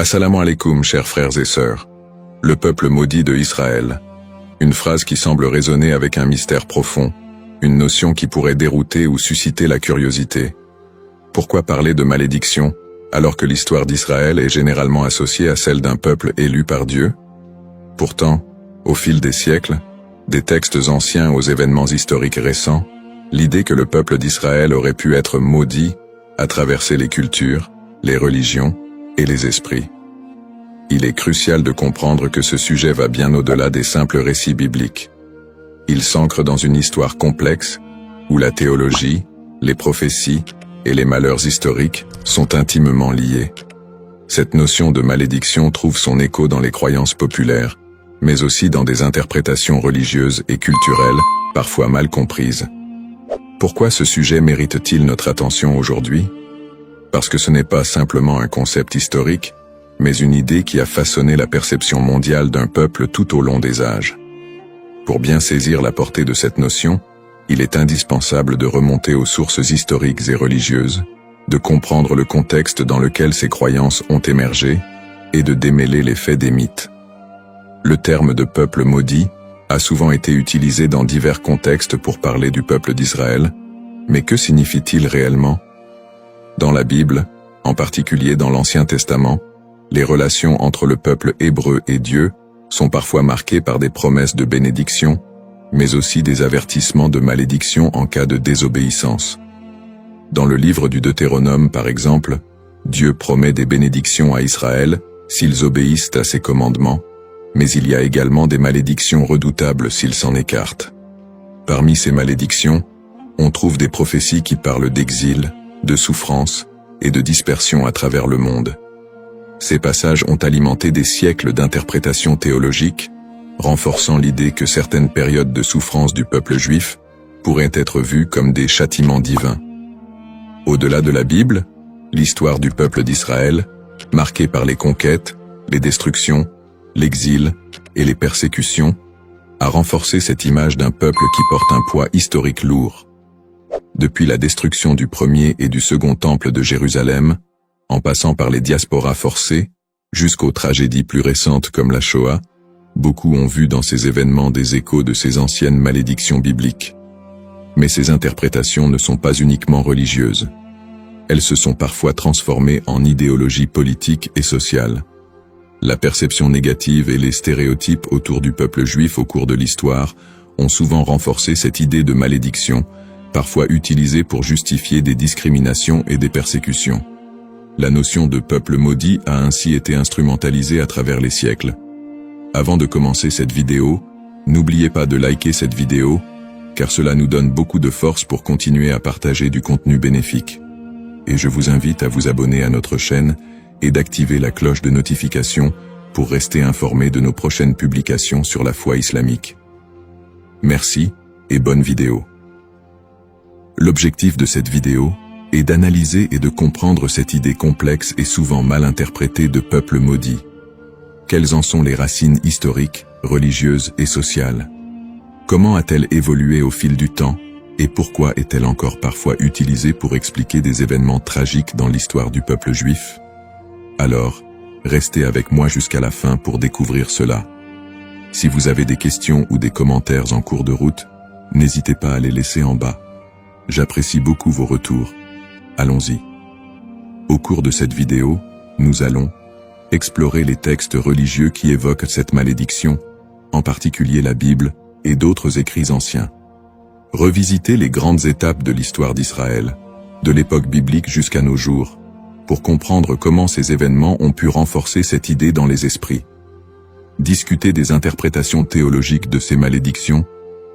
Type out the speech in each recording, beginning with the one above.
Assalamu alaikum, chers frères et sœurs. Le peuple maudit de Israël. Une phrase qui semble résonner avec un mystère profond, une notion qui pourrait dérouter ou susciter la curiosité. Pourquoi parler de malédiction, alors que l'histoire d'Israël est généralement associée à celle d'un peuple élu par Dieu? Pourtant, au fil des siècles, des textes anciens aux événements historiques récents, l'idée que le peuple d'Israël aurait pu être maudit a traversé les cultures, les religions et les esprits. Il est crucial de comprendre que ce sujet va bien au-delà des simples récits bibliques. Il s'ancre dans une histoire complexe, où la théologie, les prophéties et les malheurs historiques sont intimement liés. Cette notion de malédiction trouve son écho dans les croyances populaires, mais aussi dans des interprétations religieuses et culturelles, parfois mal comprises. Pourquoi ce sujet mérite-t-il notre attention aujourd'hui? Parce que ce n'est pas simplement un concept historique, mais une idée qui a façonné la perception mondiale d'un peuple tout au long des âges. Pour bien saisir la portée de cette notion, il est indispensable de remonter aux sources historiques et religieuses, de comprendre le contexte dans lequel ces croyances ont émergé, et de démêler les faits des mythes. Le terme de peuple maudit a souvent été utilisé dans divers contextes pour parler du peuple d'Israël, mais que signifie-t-il réellement? Dans la Bible, en particulier dans l'Ancien Testament, les relations entre le peuple hébreu et Dieu sont parfois marquées par des promesses de bénédiction, mais aussi des avertissements de malédiction en cas de désobéissance. Dans le livre du Deutéronome, par exemple, Dieu promet des bénédictions à Israël s'ils obéissent à ses commandements, mais il y a également des malédictions redoutables s'ils s'en écartent. Parmi ces malédictions, on trouve des prophéties qui parlent d'exil, de souffrance et de dispersion à travers le monde. Ces passages ont alimenté des siècles d'interprétations théologiques, renforçant l'idée que certaines périodes de souffrance du peuple juif pourraient être vues comme des châtiments divins. Au-delà de la Bible, l'histoire du peuple d'Israël, marquée par les conquêtes, les destructions, l'exil et les persécutions, a renforcé cette image d'un peuple qui porte un poids historique lourd. Depuis la destruction du premier et du second temple de Jérusalem, en passant par les diasporas forcées, jusqu'aux tragédies plus récentes comme la Shoah, beaucoup ont vu dans ces événements des échos de ces anciennes malédictions bibliques. Mais ces interprétations ne sont pas uniquement religieuses. Elles se sont parfois transformées en idéologie politique et sociale. La perception négative et les stéréotypes autour du peuple juif au cours de l'histoire ont souvent renforcé cette idée de malédiction, parfois utilisée pour justifier des discriminations et des persécutions. La notion de peuple maudit a ainsi été instrumentalisée à travers les siècles. Avant de commencer cette vidéo, n'oubliez pas de liker cette vidéo, car cela nous donne beaucoup de force pour continuer à partager du contenu bénéfique. Et je vous invite à vous abonner à notre chaîne et d'activer la cloche de notification pour rester informé de nos prochaines publications sur la foi islamique. Merci et bonne vidéo. L'objectif de cette vidéo est d'analyser et de comprendre cette idée complexe et souvent mal interprétée de peuple maudit. Quelles en sont les racines historiques, religieuses et sociales? Comment a-t-elle évolué au fil du temps et pourquoi est-elle encore parfois utilisée pour expliquer des événements tragiques dans l'histoire du peuple juif? Alors, restez avec moi jusqu'à la fin pour découvrir cela. Si vous avez des questions ou des commentaires en cours de route, n'hésitez pas à les laisser en bas. J'apprécie beaucoup vos retours. Allons-y. Au cours de cette vidéo, nous allons explorer les textes religieux qui évoquent cette malédiction, en particulier la Bible et d'autres écrits anciens. Revisiter les grandes étapes de l'histoire d'Israël, de l'époque biblique jusqu'à nos jours, pour comprendre comment ces événements ont pu renforcer cette idée dans les esprits. Discuter des interprétations théologiques de ces malédictions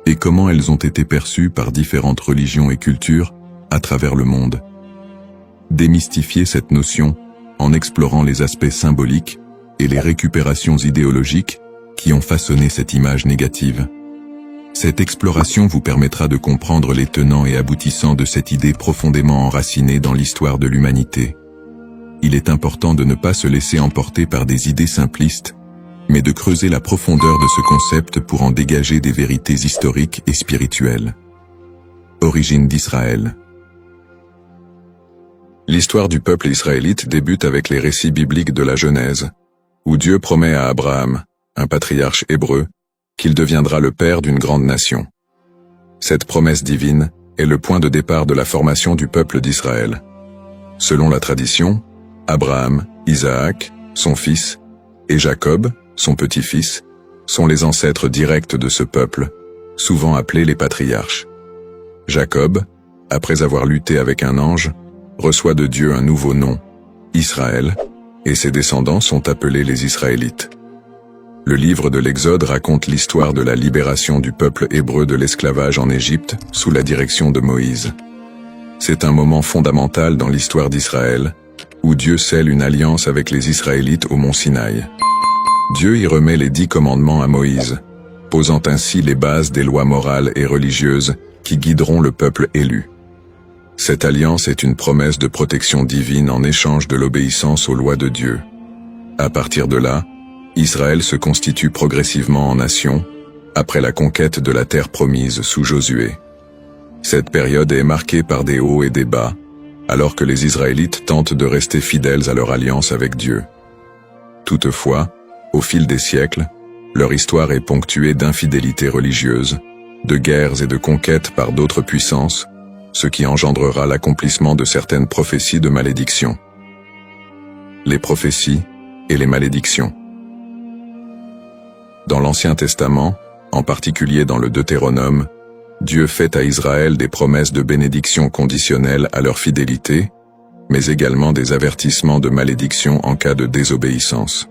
et comment elles ont été perçues par différentes religions et cultures à travers le monde. Démystifier cette notion en explorant les aspects symboliques et les récupérations idéologiques qui ont façonné cette image négative. Cette exploration vous permettra de comprendre les tenants et aboutissants de cette idée profondément enracinée dans l'histoire de l'humanité. Il est important de ne pas se laisser emporter par des idées simplistes, mais de creuser la profondeur de ce concept pour en dégager des vérités historiques et spirituelles. Origine d'Israël. L'histoire du peuple israélite débute avec les récits bibliques de la Genèse, où Dieu promet à Abraham, un patriarche hébreu, qu'il deviendra le père d'une grande nation. Cette promesse divine est le point de départ de la formation du peuple d'Israël. Selon la tradition, Abraham, Isaac, son fils, et Jacob, son petit-fils, sont les ancêtres directs de ce peuple, souvent appelés les patriarches. Jacob, après avoir lutté avec un ange, reçoit de Dieu un nouveau nom, Israël, et ses descendants sont appelés les Israélites. Le livre de l'Exode raconte l'histoire de la libération du peuple hébreu de l'esclavage en Égypte sous la direction de Moïse. C'est un moment fondamental dans l'histoire d'Israël, où Dieu scelle une alliance avec les Israélites au mont Sinaï. Dieu y remet les 10 commandements à Moïse, posant ainsi les bases des lois morales et religieuses qui guideront le peuple élu. Cette alliance est une promesse de protection divine en échange de l'obéissance aux lois de Dieu. À partir de là, Israël se constitue progressivement en nation, après la conquête de la terre promise sous Josué. Cette période est marquée par des hauts et des bas, alors que les Israélites tentent de rester fidèles à leur alliance avec Dieu. Toutefois, au fil des siècles, leur histoire est ponctuée d'infidélités religieuses, de guerres et de conquêtes par d'autres puissances, ce qui engendrera l'accomplissement de certaines prophéties de malédiction. Les prophéties et les malédictions. Dans l'Ancien Testament, en particulier dans le Deutéronome, Dieu fait à Israël des promesses de bénédiction conditionnelles à leur fidélité, mais également des avertissements de malédiction en cas de désobéissance.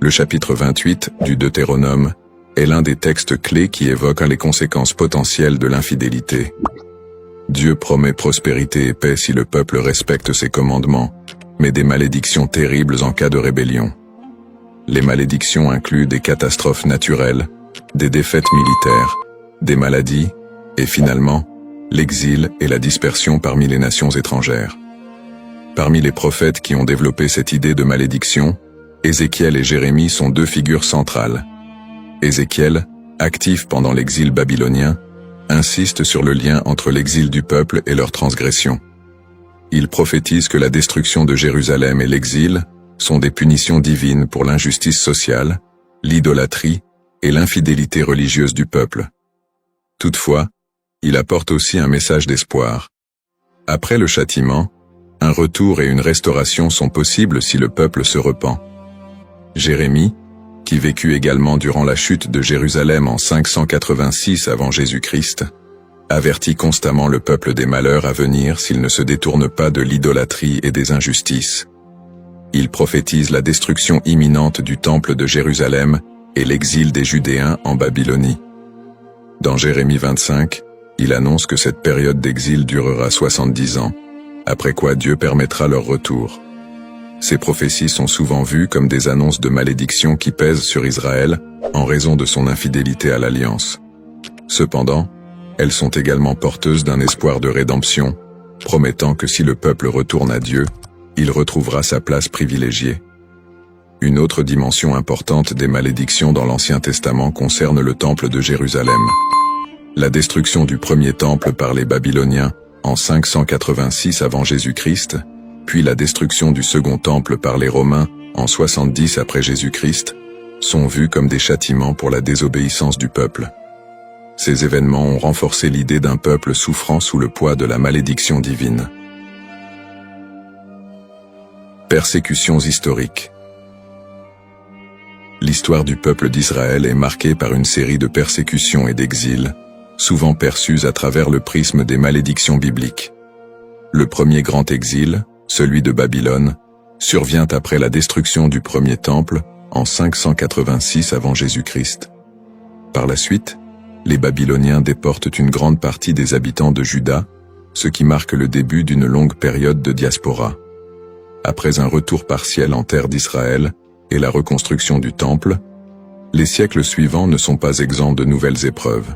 Le chapitre 28 du Deutéronome est l'un des textes clés qui évoquent les conséquences potentielles de l'infidélité. Dieu promet prospérité et paix si le peuple respecte ses commandements, mais des malédictions terribles en cas de rébellion. Les malédictions incluent des catastrophes naturelles, des défaites militaires, des maladies, et finalement, l'exil et la dispersion parmi les nations étrangères. Parmi les prophètes qui ont développé cette idée de malédiction, Ézéchiel et Jérémie sont 2 figures centrales. Ézéchiel, actif pendant l'exil babylonien, insiste sur le lien entre l'exil du peuple et leur transgression. Il prophétise que la destruction de Jérusalem et l'exil sont des punitions divines pour l'injustice sociale, l'idolâtrie et l'infidélité religieuse du peuple. Toutefois, il apporte aussi un message d'espoir. Après le châtiment, un retour et une restauration sont possibles si le peuple se repent. Jérémie, qui vécut également durant la chute de Jérusalem en 586 avant Jésus-Christ, avertit constamment le peuple des malheurs à venir s'il ne se détourne pas de l'idolâtrie et des injustices. Il prophétise la destruction imminente du temple de Jérusalem et l'exil des Judéens en Babylonie. Dans Jérémie 25, il annonce que cette période d'exil durera 70 ans, après quoi Dieu permettra leur retour. Ces prophéties sont souvent vues comme des annonces de malédiction qui pèsent sur Israël en raison de son infidélité à l'alliance. Cependant, elles sont également porteuses d'un espoir de rédemption, promettant que si le peuple retourne à Dieu, il retrouvera sa place privilégiée. Une autre dimension importante des malédictions dans l'Ancien Testament concerne le temple de Jérusalem. La destruction du premier temple par les Babyloniens en 586 avant Jésus-Christ, puis la destruction du second temple par les Romains en 70 après Jésus-Christ, sont vus comme des châtiments pour la désobéissance du peuple. Ces événements ont renforcé l'idée d'un peuple souffrant sous le poids de la malédiction divine. Persécutions historiques. L'histoire du peuple d'Israël est marquée par une série de persécutions et d'exils, souvent perçues à travers le prisme des malédictions bibliques. Le premier grand exil, celui de Babylone, survient après la destruction du premier temple en 586 avant Jésus-Christ. Par la suite, les Babyloniens déportent une grande partie des habitants de Juda, ce qui marque le début d'une longue période de diaspora. Après un retour partiel en terre d'Israël et la reconstruction du temple, les siècles suivants ne sont pas exempts de nouvelles épreuves.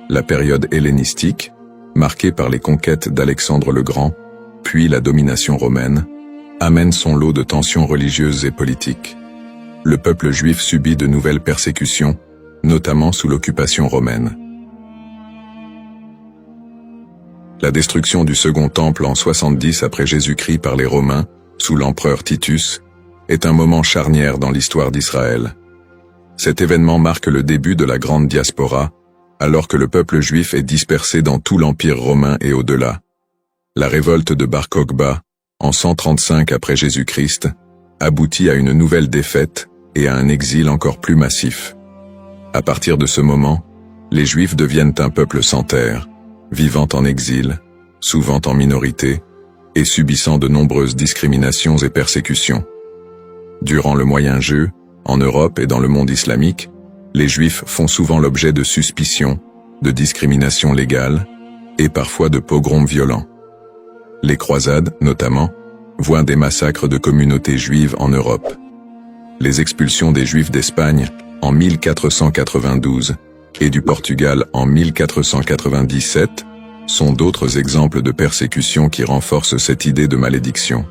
La période hellénistique, marquée par les conquêtes d'Alexandre le Grand, puis la domination romaine, amène son lot de tensions religieuses et politiques. Le peuple juif subit de nouvelles persécutions, notamment sous l'occupation romaine. La destruction du Second Temple en 70 après Jésus-Christ par les Romains, sous l'empereur Titus, est un moment charnière dans l'histoire d'Israël. Cet événement marque le début de la grande diaspora, alors que le peuple juif est dispersé dans tout l'Empire romain et au-delà. La révolte de Bar Kokhba, en 135 après Jésus-Christ, aboutit à une nouvelle défaite et à un exil encore plus massif. À partir de ce moment, les Juifs deviennent un peuple sans terre, vivant en exil, souvent en minorité, et subissant de nombreuses discriminations et persécutions. Durant le Moyen-Âge, en Europe et dans le monde islamique, les Juifs font souvent l'objet de suspicions, de discriminations légales, et parfois de pogroms violents. Les croisades, notamment, voient des massacres de communautés juives en Europe. Les expulsions des Juifs d'Espagne, en 1492, et du Portugal en 1497, sont d'autres exemples de persécutions qui renforcent cette idée de malédiction.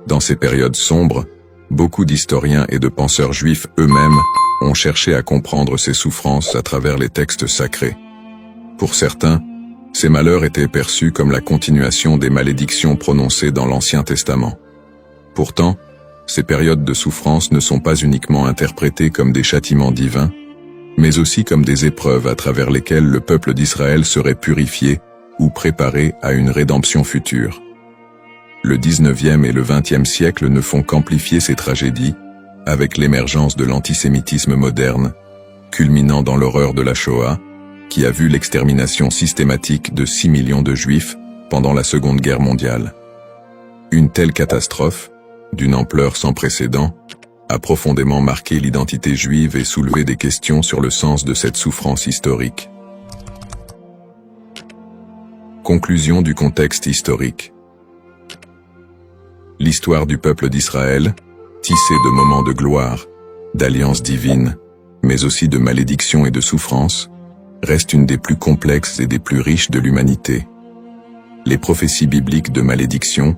Dans ces périodes sombres, beaucoup d'historiens et de penseurs juifs eux-mêmes ont cherché à comprendre ces souffrances à travers les textes sacrés. Pour certains, ces malheurs étaient perçus comme la continuation des malédictions prononcées dans l'Ancien Testament. Pourtant, ces périodes de souffrance ne sont pas uniquement interprétées comme des châtiments divins, mais aussi comme des épreuves à travers lesquelles le peuple d'Israël serait purifié ou préparé à une rédemption future. Le 19e et le 20e siècle ne font qu'amplifier ces tragédies, avec l'émergence de l'antisémitisme moderne, culminant dans l'horreur de la Shoah, qui a vu l'extermination systématique de 6 millions de Juifs pendant la Seconde Guerre mondiale. Une telle catastrophe, d'une ampleur sans précédent, a profondément marqué l'identité juive et soulevé des questions sur le sens de cette souffrance historique. Conclusion du contexte historique. L'histoire du peuple d'Israël, tissée de moments de gloire, d'alliances divines, mais aussi de malédictions et de souffrances, reste une des plus complexes et des plus riches de l'humanité. Les prophéties bibliques de malédiction,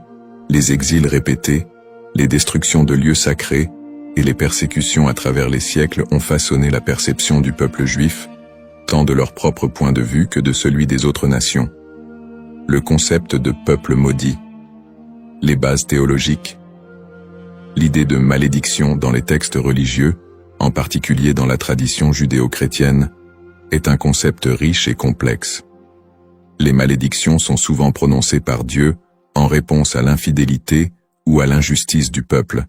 les exils répétés, les destructions de lieux sacrés et les persécutions à travers les siècles ont façonné la perception du peuple juif, tant de leur propre point de vue que de celui des autres nations. Le concept de peuple maudit, les bases théologiques, l'idée de malédiction dans les textes religieux, en particulier dans la tradition judéo-chrétienne, est un concept riche et complexe. Les malédictions sont souvent prononcées par Dieu en réponse à l'infidélité ou à l'injustice du peuple.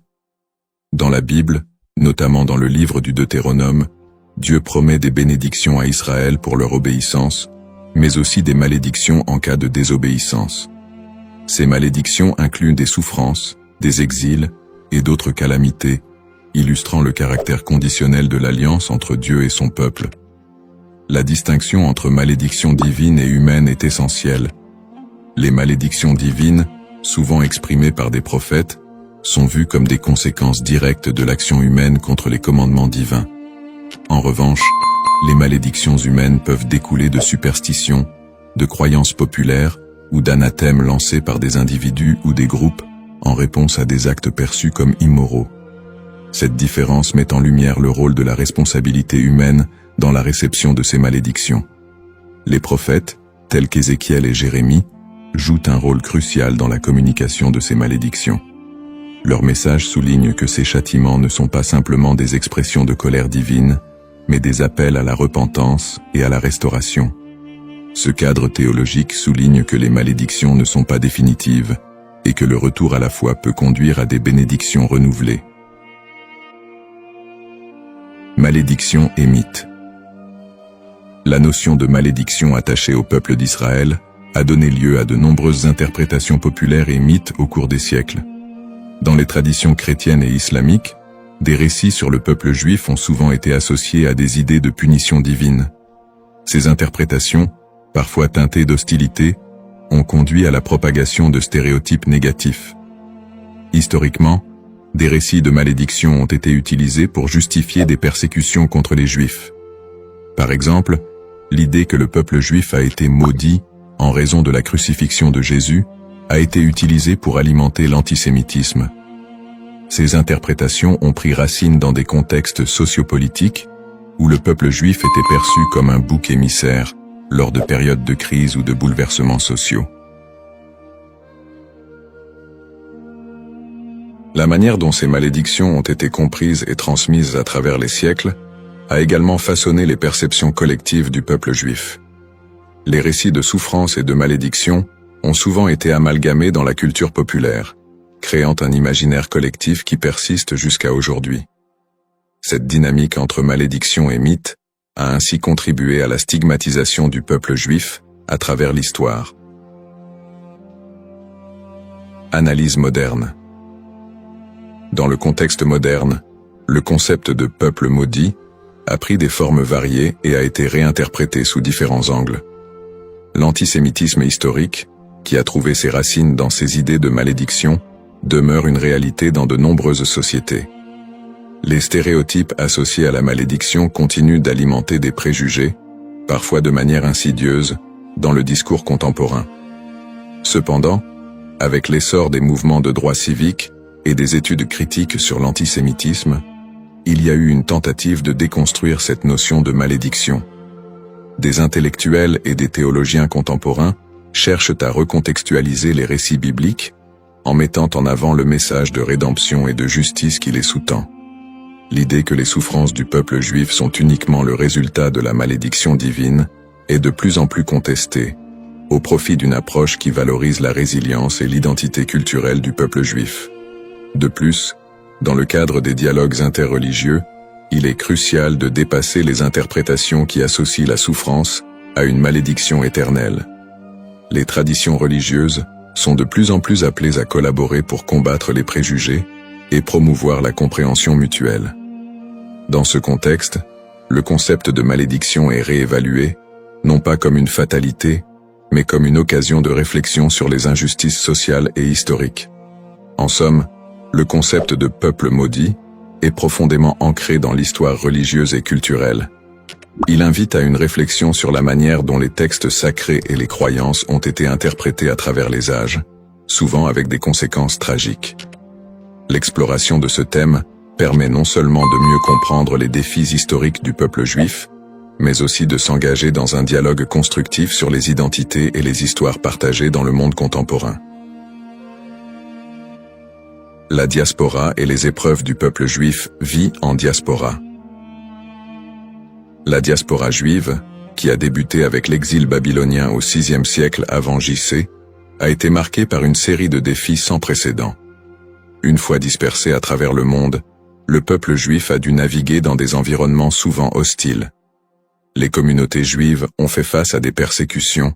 Dans la Bible, notamment dans le livre du Deutéronome, Dieu promet des bénédictions à Israël pour leur obéissance, mais aussi des malédictions en cas de désobéissance. Ces malédictions incluent des souffrances, des exils et d'autres calamités, illustrant le caractère conditionnel de l'alliance entre Dieu et son peuple. La distinction entre malédiction divine et humaine est essentielle. Les malédictions divines, souvent exprimées par des prophètes, sont vues comme des conséquences directes de l'action humaine contre les commandements divins. En revanche, les malédictions humaines peuvent découler de superstitions, de croyances populaires ou d'anathèmes lancés par des individus ou des groupes en réponse à des actes perçus comme immoraux. Cette différence met en lumière le rôle de la responsabilité humaine dans la réception de ces malédictions. Les prophètes, tels qu'Ézéchiel et Jérémie, jouent un rôle crucial dans la communication de ces malédictions. Leur message souligne que ces châtiments ne sont pas simplement des expressions de colère divine, mais des appels à la repentance et à la restauration. Ce cadre théologique souligne que les malédictions ne sont pas définitives et que le retour à la foi peut conduire à des bénédictions renouvelées. Malédiction et mythe. La notion de malédiction attachée au peuple d'Israël a donné lieu à de nombreuses interprétations populaires et mythes au cours des siècles. Dans les traditions chrétiennes et islamiques, des récits sur le peuple juif ont souvent été associés à des idées de punition divine. Ces interprétations, parfois teintées d'hostilité, ont conduit à la propagation de stéréotypes négatifs. Historiquement, des récits de malédiction ont été utilisés pour justifier des persécutions contre les Juifs. Par exemple, l'idée que le peuple juif a été maudit en raison de la crucifixion de Jésus a été utilisée pour alimenter l'antisémitisme. Ces interprétations ont pris racine dans des contextes sociopolitiques où le peuple juif était perçu comme un bouc émissaire, lors de périodes de crise ou de bouleversements sociaux. La manière dont ces malédictions ont été comprises et transmises à travers les siècles a également façonné les perceptions collectives du peuple juif. Les récits de souffrance et de malédiction ont souvent été amalgamés dans la culture populaire, créant un imaginaire collectif qui persiste jusqu'à aujourd'hui. Cette dynamique entre malédiction et mythe a ainsi contribué à la stigmatisation du peuple juif à travers l'histoire. Analyse moderne. Dans le contexte moderne, le concept de peuple maudit a pris des formes variées et a été réinterprété sous différents angles. L'antisémitisme historique, qui a trouvé ses racines dans ces idées de malédiction, demeure une réalité dans de nombreuses sociétés. Les stéréotypes associés à la malédiction continuent d'alimenter des préjugés, parfois de manière insidieuse, dans le discours contemporain. Cependant, avec l'essor des mouvements de droits civiques et des études critiques sur l'antisémitisme, il y a eu une tentative de déconstruire cette notion de malédiction. Des intellectuels et des théologiens contemporains cherchent à recontextualiser les récits bibliques en mettant en avant le message de rédemption et de justice qui les sous-tend. L'idée que les souffrances du peuple juif sont uniquement le résultat de la malédiction divine est de plus en plus contestée, au profit d'une approche qui valorise la résilience et l'identité culturelle du peuple juif. De plus, dans le cadre des dialogues interreligieux, il est crucial de dépasser les interprétations qui associent la souffrance à une malédiction éternelle. Les traditions religieuses sont de plus en plus appelées à collaborer pour combattre les préjugés et promouvoir la compréhension mutuelle. Dans ce contexte, le concept de malédiction est réévalué, non pas comme une fatalité, mais comme une occasion de réflexion sur les injustices sociales et historiques. En somme, le concept de peuple maudit est profondément ancré dans l'histoire religieuse et culturelle. Il invite à une réflexion sur la manière dont les textes sacrés et les croyances ont été interprétés à travers les âges, souvent avec des conséquences tragiques. L'exploration de ce thème permet non seulement de mieux comprendre les défis historiques du peuple juif, mais aussi de s'engager dans un dialogue constructif sur les identités et les histoires partagées dans le monde contemporain. La diaspora et les épreuves du peuple juif vit en diaspora. La diaspora juive, qui a débuté avec l'exil babylonien au VIe siècle avant J.C., a été marquée par une série de défis sans précédent. Une fois dispersé à travers le monde, le peuple juif a dû naviguer dans des environnements souvent hostiles. Les communautés juives ont fait face à des persécutions,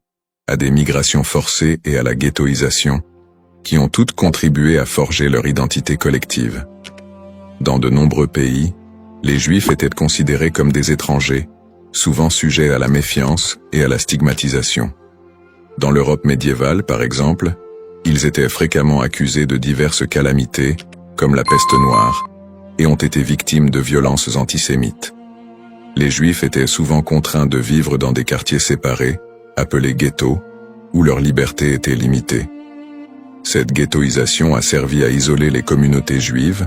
à des migrations forcées et à la ghettoisation, qui ont toutes contribué à forger leur identité collective. Dans de nombreux pays, les Juifs étaient considérés comme des étrangers, souvent sujets à la méfiance et à la stigmatisation. Dans l'Europe médiévale, par exemple, ils étaient fréquemment accusés de diverses calamités, comme la peste noire, et ont été victimes de violences antisémites. Les Juifs étaient souvent contraints de vivre dans des quartiers séparés, appelés ghettos, où leur liberté était limitée. Cette ghettoisation a servi à isoler les communautés juives,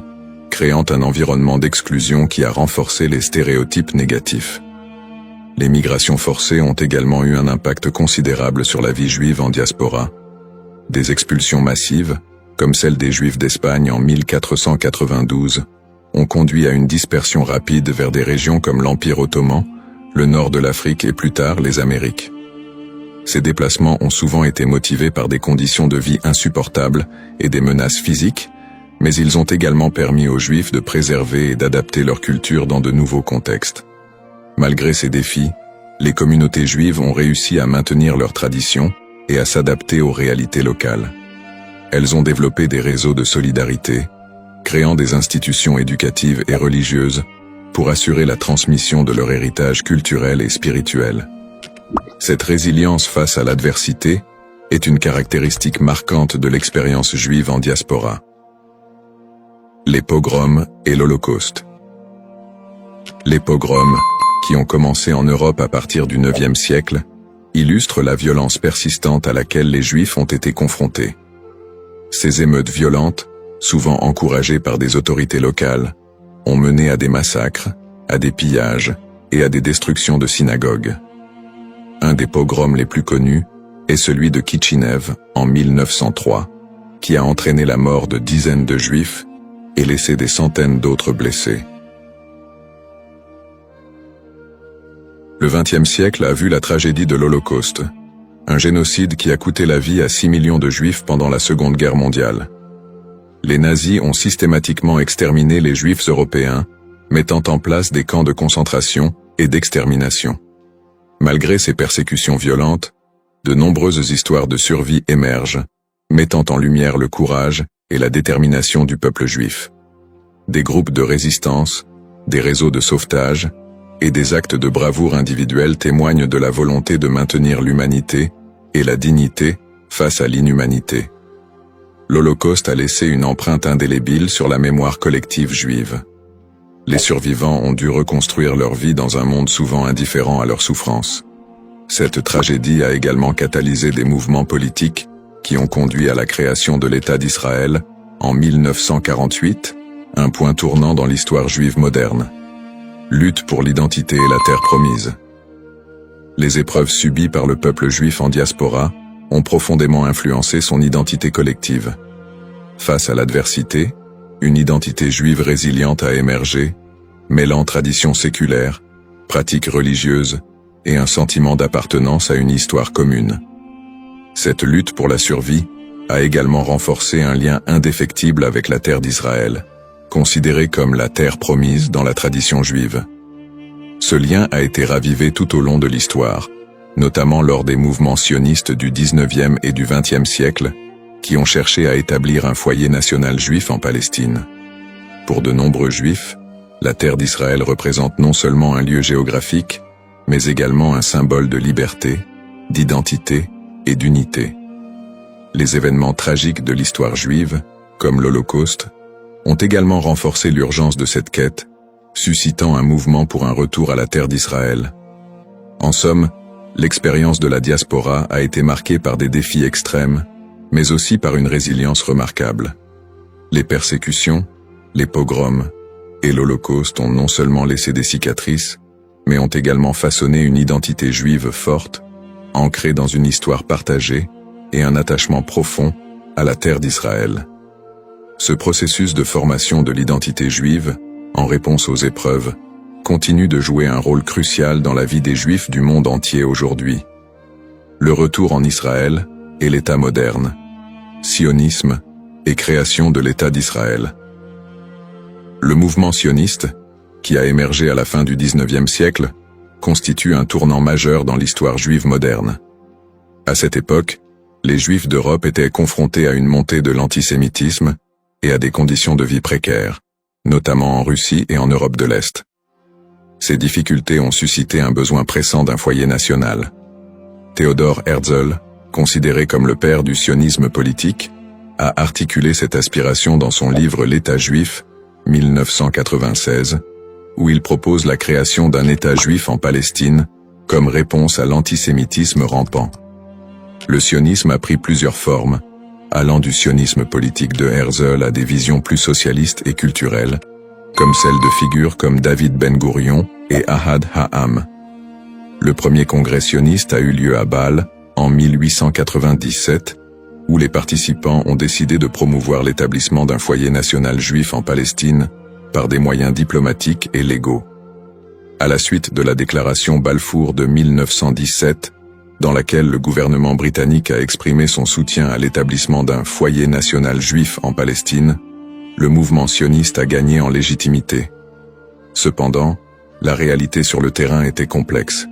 créant un environnement d'exclusion qui a renforcé les stéréotypes négatifs. Les migrations forcées ont également eu un impact considérable sur la vie juive en diaspora. Des expulsions massives, comme celle des Juifs d'Espagne en 1492, ont conduit à une dispersion rapide vers des régions comme l'Empire ottoman, le nord de l'Afrique et plus tard les Amériques. Ces déplacements ont souvent été motivés par des conditions de vie insupportables et des menaces physiques, mais ils ont également permis aux Juifs de préserver et d'adapter leur culture dans de nouveaux contextes. Malgré ces défis, les communautés juives ont réussi à maintenir leurs traditions et à s'adapter aux réalités locales. Elles ont développé des réseaux de solidarité, créant des institutions éducatives et religieuses pour assurer la transmission de leur héritage culturel et spirituel. Cette résilience face à l'adversité est une caractéristique marquante de l'expérience juive en diaspora. Les pogroms et l'Holocauste. Les pogroms, qui ont commencé en Europe à partir du IXe siècle, illustrent la violence persistante à laquelle les Juifs ont été confrontés. Ces émeutes violentes, souvent encouragées par des autorités locales, ont mené à des massacres, à des pillages et à des destructions de synagogues. Un des pogroms les plus connus est celui de Kitchinev en 1903, qui a entraîné la mort de dizaines de Juifs et laissé des centaines d'autres blessés. Le XXe siècle a vu la tragédie de l'Holocauste, un génocide qui a coûté la vie à 6 millions de Juifs pendant la Seconde Guerre mondiale. Les nazis ont systématiquement exterminé les Juifs européens, mettant en place des camps de concentration et d'extermination. Malgré ces persécutions violentes, de nombreuses histoires de survie émergent, mettant en lumière le courage et la détermination du peuple juif. Des groupes de résistance, des réseaux de sauvetage et des actes de bravoure individuels témoignent de la volonté de maintenir l'humanité et la dignité face à l'inhumanité. L'Holocauste a laissé une empreinte indélébile sur la mémoire collective juive. Les survivants ont dû reconstruire leur vie dans un monde souvent indifférent à leurs souffrances. Cette tragédie a également catalysé des mouvements politiques qui ont conduit à la création de l'État d'Israël en 1948, un point tournant dans l'histoire juive moderne. Lutte pour l'identité et la terre promise. Les épreuves subies par le peuple juif en diaspora ont profondément influencé son identité collective. Face à l'adversité, une identité juive résiliente a émergé, mêlant traditions séculaires, pratiques religieuses et un sentiment d'appartenance à une histoire commune. Cette lutte pour la survie a également renforcé un lien indéfectible avec la terre d'Israël, considérée comme la terre promise dans la tradition juive. Ce lien a été ravivé tout au long de l'histoire, notamment lors des mouvements sionistes du XIXe et du XXe siècle, qui ont cherché à établir un foyer national juif en Palestine. Pour de nombreux juifs, la terre d'Israël représente non seulement un lieu géographique, mais également un symbole de liberté, d'identité et d'unité. Les événements tragiques de l'histoire juive, comme l'Holocauste, ont également renforcé l'urgence de cette quête, suscitant un mouvement pour un retour à la terre d'Israël. En somme, l'expérience de la diaspora a été marquée par des défis extrêmes, mais aussi par une résilience remarquable. Les persécutions, les pogroms et l'Holocauste ont non seulement laissé des cicatrices, mais ont également façonné une identité juive forte, ancrée dans une histoire partagée et un attachement profond à la terre d'Israël. Ce processus de formation de l'identité juive, en réponse aux épreuves, continue de jouer un rôle crucial dans la vie des Juifs du monde entier aujourd'hui. Le retour en Israël et l'État moderne, sionisme et création de l'État d'Israël. Le mouvement sioniste, qui a émergé à la fin du XIXe siècle, constitue un tournant majeur dans l'histoire juive moderne. À cette époque, les Juifs d'Europe étaient confrontés à une montée de l'antisémitisme et à des conditions de vie précaires, notamment en Russie et en Europe de l'Est. Ces difficultés ont suscité un besoin pressant d'un foyer national. Theodor Herzl, considéré comme le père du sionisme politique, a articulé cette aspiration dans son livre L'État juif, 1996, où il propose la création d'un État juif en Palestine, comme réponse à l'antisémitisme rampant. Le sionisme a pris plusieurs formes, allant du sionisme politique de Herzl à des visions plus socialistes et culturelles, comme celles de figures comme David Ben-Gourion et Ahad Ha'am. Le premier congrès sioniste a eu lieu à Bâle, en 1897, où les participants ont décidé de promouvoir l'établissement d'un foyer national juif en Palestine par des moyens diplomatiques et légaux. À la suite de la déclaration Balfour de 1917, dans laquelle le gouvernement britannique a exprimé son soutien à l'établissement d'un foyer national juif en Palestine, le mouvement sioniste a gagné en légitimité. Cependant, la réalité sur le terrain était complexe.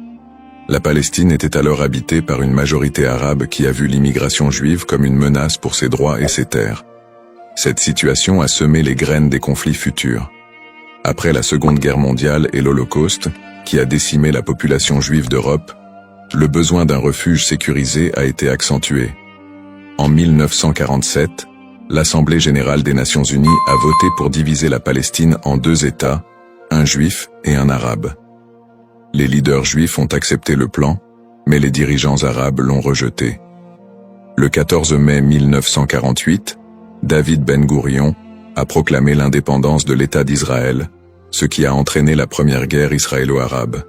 La Palestine était alors habitée par une majorité arabe qui a vu l'immigration juive comme une menace pour ses droits et ses terres. Cette situation a semé les graines des conflits futurs. Après la Seconde Guerre mondiale et l'Holocauste, qui a décimé la population juive d'Europe, le besoin d'un refuge sécurisé a été accentué. En 1947, l'Assemblée générale des Nations unies a voté pour diviser la Palestine en deux États, un juif et un arabe. Les leaders juifs ont accepté le plan, mais les dirigeants arabes l'ont rejeté. Le 14 mai 1948, David Ben-Gourion a proclamé l'indépendance de l'État d'Israël, ce qui a entraîné la première guerre israélo-arabe.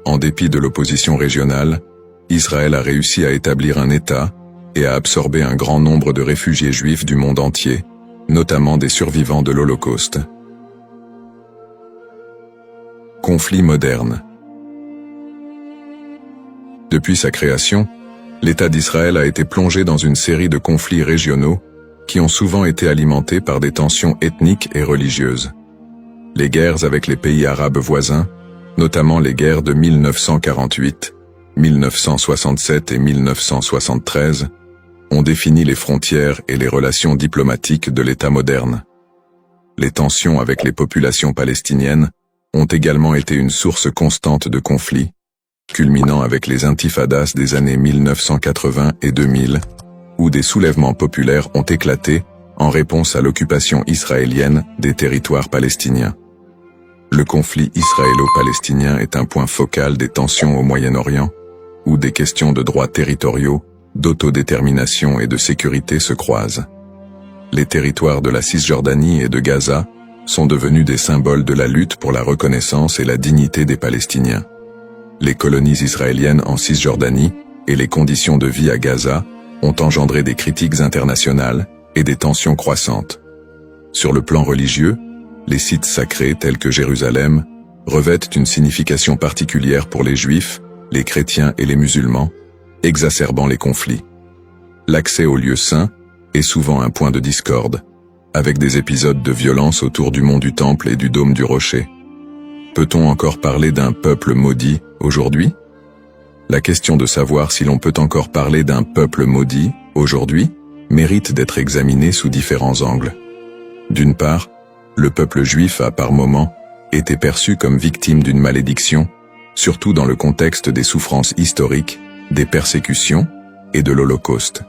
En dépit de l'opposition régionale, Israël a réussi à établir un État et à absorber un grand nombre de réfugiés juifs du monde entier, notamment des survivants de l'Holocauste. Conflit moderne. Depuis sa création, l'État d'Israël a été plongé dans une série de conflits régionaux qui ont souvent été alimentés par des tensions ethniques et religieuses. Les guerres avec les pays arabes voisins, notamment les guerres de 1948, 1967 et 1973, ont défini les frontières et les relations diplomatiques de l'État moderne. Les tensions avec les populations palestiniennes ont également été une source constante de conflits, culminant avec les intifadas des années 1980 et 2000, où des soulèvements populaires ont éclaté en réponse à l'occupation israélienne des territoires palestiniens. Le conflit israélo-palestinien est un point focal des tensions au Moyen-Orient, où des questions de droits territoriaux, d'autodétermination et de sécurité se croisent. Les territoires de la Cisjordanie et de Gaza sont devenus des symboles de la lutte pour la reconnaissance et la dignité des Palestiniens. Les colonies israéliennes en Cisjordanie et les conditions de vie à Gaza ont engendré des critiques internationales et des tensions croissantes. Sur le plan religieux, les sites sacrés tels que Jérusalem revêtent une signification particulière pour les Juifs, les chrétiens et les musulmans, exacerbant les conflits. L'accès aux lieux saints est souvent un point de discorde, avec des épisodes de violence autour du mont du Temple et du dôme du Rocher. Peut-on encore parler d'un peuple maudit aujourd'hui? La question de savoir si l'on peut encore parler d'un peuple maudit aujourd'hui mérite d'être examinée sous différents angles. D'une part, le peuple juif a par moments été perçu comme victime d'une malédiction, surtout dans le contexte des souffrances historiques, des persécutions et de l'Holocauste.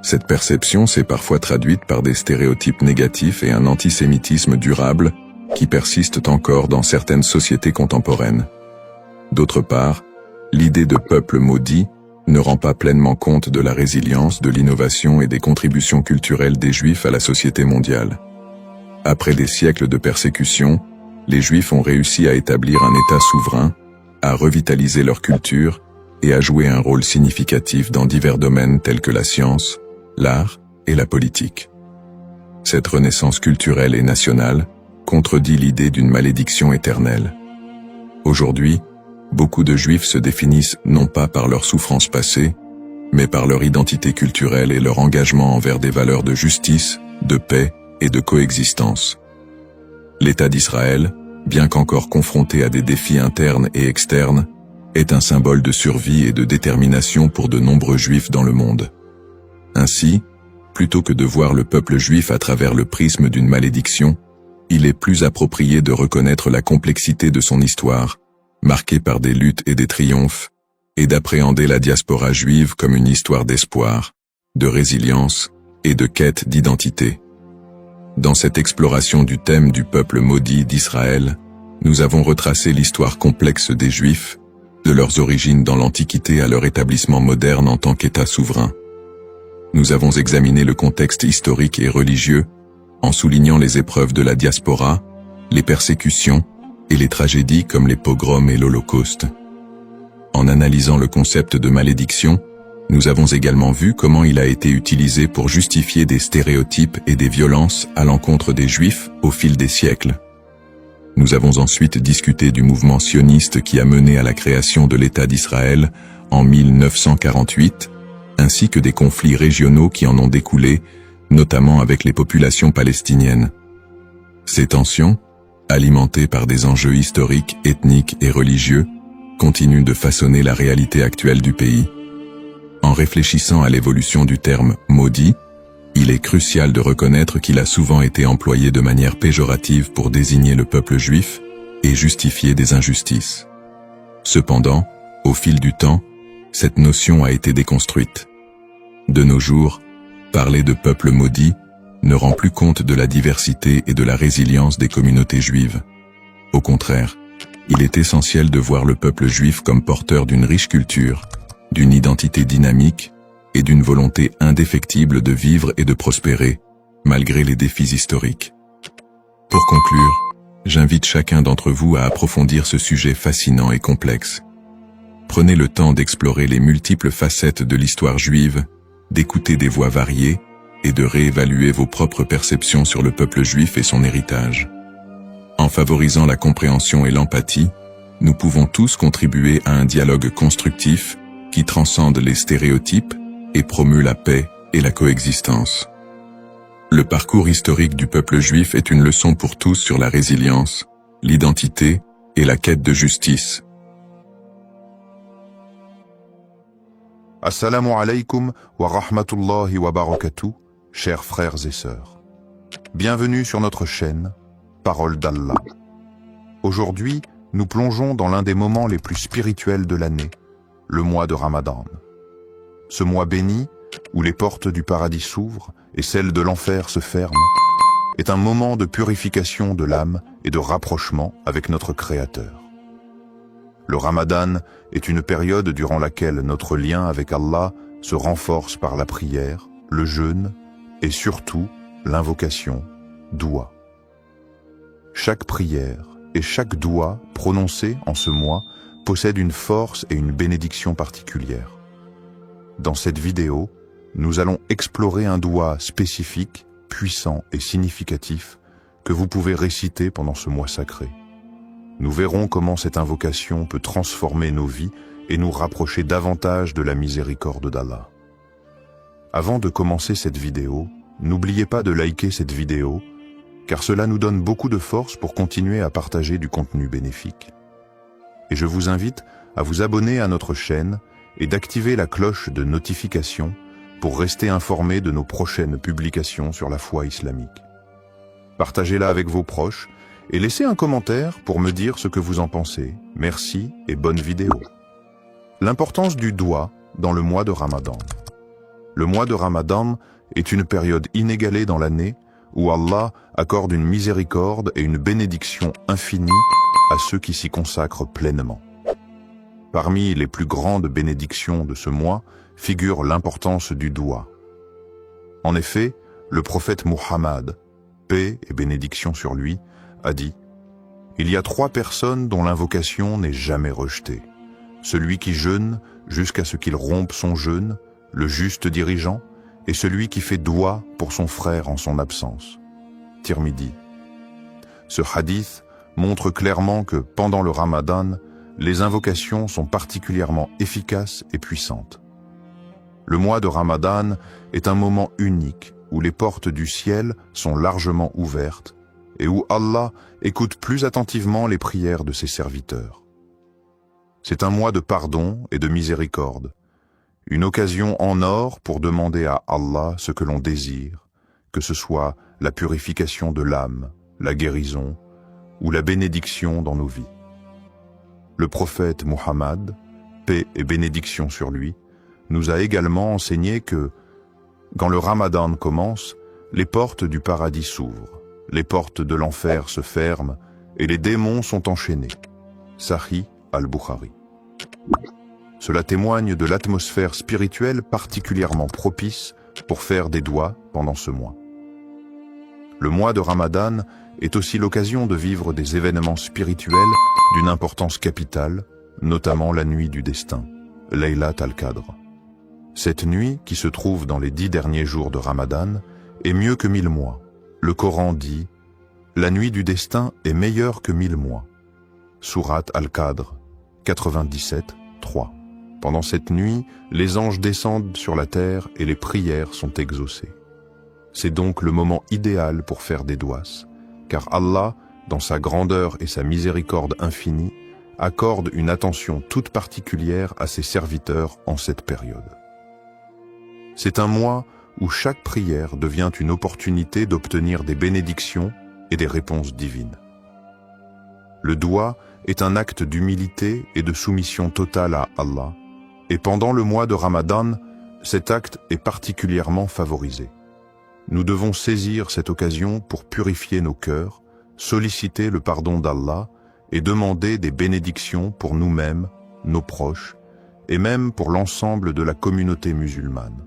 Cette perception s'est parfois traduite par des stéréotypes négatifs et un antisémitisme durable qui persistent encore dans certaines sociétés contemporaines. D'autre part, l'idée de peuple maudit ne rend pas pleinement compte de la résilience, de l'innovation et des contributions culturelles des Juifs à la société mondiale. Après des siècles de persécution, les Juifs ont réussi à établir un État souverain, à revitaliser leur culture et à jouer un rôle significatif dans divers domaines tels que la science, l'art et la politique. Cette renaissance culturelle et nationale contredit l'idée d'une malédiction éternelle. Aujourd'hui, beaucoup de Juifs se définissent non pas par leurs souffrances passées, mais par leur identité culturelle et leur engagement envers des valeurs de justice, de paix et de coexistence. L'État d'Israël, bien qu'encore confronté à des défis internes et externes, est un symbole de survie et de détermination pour de nombreux Juifs dans le monde. Ainsi, plutôt que de voir le peuple juif à travers le prisme d'une malédiction, il est plus approprié de reconnaître la complexité de son histoire, marquée par des luttes et des triomphes, et d'appréhender la diaspora juive comme une histoire d'espoir, de résilience et de quête d'identité. Dans cette exploration du thème du peuple maudit d'Israël, nous avons retracé l'histoire complexe des Juifs, de leurs origines dans l'Antiquité à leur établissement moderne en tant qu'État souverain. Nous avons examiné le contexte historique et religieux, en soulignant les épreuves de la diaspora, les persécutions et les tragédies comme les pogroms et l'Holocauste. En analysant le concept de malédiction, nous avons également vu comment il a été utilisé pour justifier des stéréotypes et des violences à l'encontre des Juifs au fil des siècles. Nous avons ensuite discuté du mouvement sioniste qui a mené à la création de l'État d'Israël en 1948, ainsi que des conflits régionaux qui en ont découlé, notamment avec les populations palestiniennes. Ces tensions, alimentées par des enjeux historiques, ethniques et religieux, continuent de façonner la réalité actuelle du pays. En réfléchissant à l'évolution du terme « maudit », il est crucial de reconnaître qu'il a souvent été employé de manière péjorative pour désigner le peuple juif et justifier des injustices. Cependant, au fil du temps, cette notion a été déconstruite. De nos jours, parler de peuple maudit ne rend plus compte de la diversité et de la résilience des communautés juives. Au contraire, il est essentiel de voir le peuple juif comme porteur d'une riche culture, d'une identité dynamique et d'une volonté indéfectible de vivre et de prospérer, malgré les défis historiques. Pour conclure, j'invite chacun d'entre vous à approfondir ce sujet fascinant et complexe. Prenez le temps d'explorer les multiples facettes de l'histoire juive, d'écouter des voix variées et de réévaluer vos propres perceptions sur le peuple juif et son héritage. En favorisant la compréhension et l'empathie, nous pouvons tous contribuer à un dialogue constructif qui transcende les stéréotypes et promeut la paix et la coexistence. Le parcours historique du peuple juif est une leçon pour tous sur la résilience, l'identité et la quête de justice. Assalamu alaikum wa rahmatullahi wa barakatuh, chers frères et sœurs. Bienvenue sur notre chaîne, Parole d'Allah. Aujourd'hui, nous plongeons dans l'un des moments les plus spirituels de l'année, le mois de Ramadan. Ce mois béni, où les portes du paradis s'ouvrent et celles de l'enfer se ferment, est un moment de purification de l'âme et de rapprochement avec notre Créateur. Le Ramadan est une période durant laquelle notre lien avec Allah se renforce par la prière, le jeûne et surtout l'invocation, doua. Chaque prière et chaque doua prononcée en ce mois possède une force et une bénédiction particulière. Dans cette vidéo, nous allons explorer un doua spécifique, puissant et significatif que vous pouvez réciter pendant ce mois sacré. Nous verrons comment cette invocation peut transformer nos vies et nous rapprocher davantage de la miséricorde d'Allah. Avant de commencer cette vidéo, n'oubliez pas de liker cette vidéo, car cela nous donne beaucoup de force pour continuer à partager du contenu bénéfique. Et je vous invite à vous abonner à notre chaîne et d'activer la cloche de notification pour rester informé de nos prochaines publications sur la foi islamique. Partagez-la avec vos proches et laissez un commentaire pour me dire ce que vous en pensez. Merci et bonne vidéo. L'importance du doua dans le mois de Ramadan. Le mois de Ramadan est une période inégalée dans l'année où Allah accorde une miséricorde et une bénédiction infinie à ceux qui s'y consacrent pleinement. Parmi les plus grandes bénédictions de ce mois figure l'importance du doua. En effet, le prophète Muhammad, paix et bénédiction sur lui, a dit « Il y a 3 personnes dont l'invocation n'est jamais rejetée. Celui qui jeûne jusqu'à ce qu'il rompe son jeûne, le juste dirigeant, et celui qui fait doua pour son frère en son absence. » Tirmidhi. Ce hadith montre clairement que pendant le Ramadan, les invocations sont particulièrement efficaces et puissantes. Le mois de Ramadan est un moment unique où les portes du ciel sont largement ouvertes et où Allah écoute plus attentivement les prières de ses serviteurs. C'est un mois de pardon et de miséricorde, une occasion en or pour demander à Allah ce que l'on désire, que ce soit la purification de l'âme, la guérison ou la bénédiction dans nos vies. Le prophète Muhammad, paix et bénédiction sur lui, nous a également enseigné que, quand le Ramadan commence, les portes du paradis s'ouvrent, les portes de l'enfer se ferment et les démons sont enchaînés. Sahih al-Bukhari. Cela témoigne de l'atmosphère spirituelle particulièrement propice pour faire des douas pendant ce mois. Le mois de Ramadan est aussi l'occasion de vivre des événements spirituels d'une importance capitale, notamment la nuit du destin, Laylat al-Qadr. Cette nuit, qui se trouve dans les 10 derniers jours de Ramadan, est mieux que 1000 mois. Le Coran dit « La nuit du destin est meilleure que 1000 mois ». Surat al-Qadr, 97, 3. Pendant cette nuit, les anges descendent sur la terre et les prières sont exaucées. C'est donc le moment idéal pour faire des douas, car Allah, dans sa grandeur et sa miséricorde infinie, accorde une attention toute particulière à ses serviteurs en cette période. C'est un mois où chaque prière devient une opportunité d'obtenir des bénédictions et des réponses divines. Le doua est un acte d'humilité et de soumission totale à Allah, et pendant le mois de Ramadan, cet acte est particulièrement favorisé. Nous devons saisir cette occasion pour purifier nos cœurs, solliciter le pardon d'Allah et demander des bénédictions pour nous-mêmes, nos proches, et même pour l'ensemble de la communauté musulmane.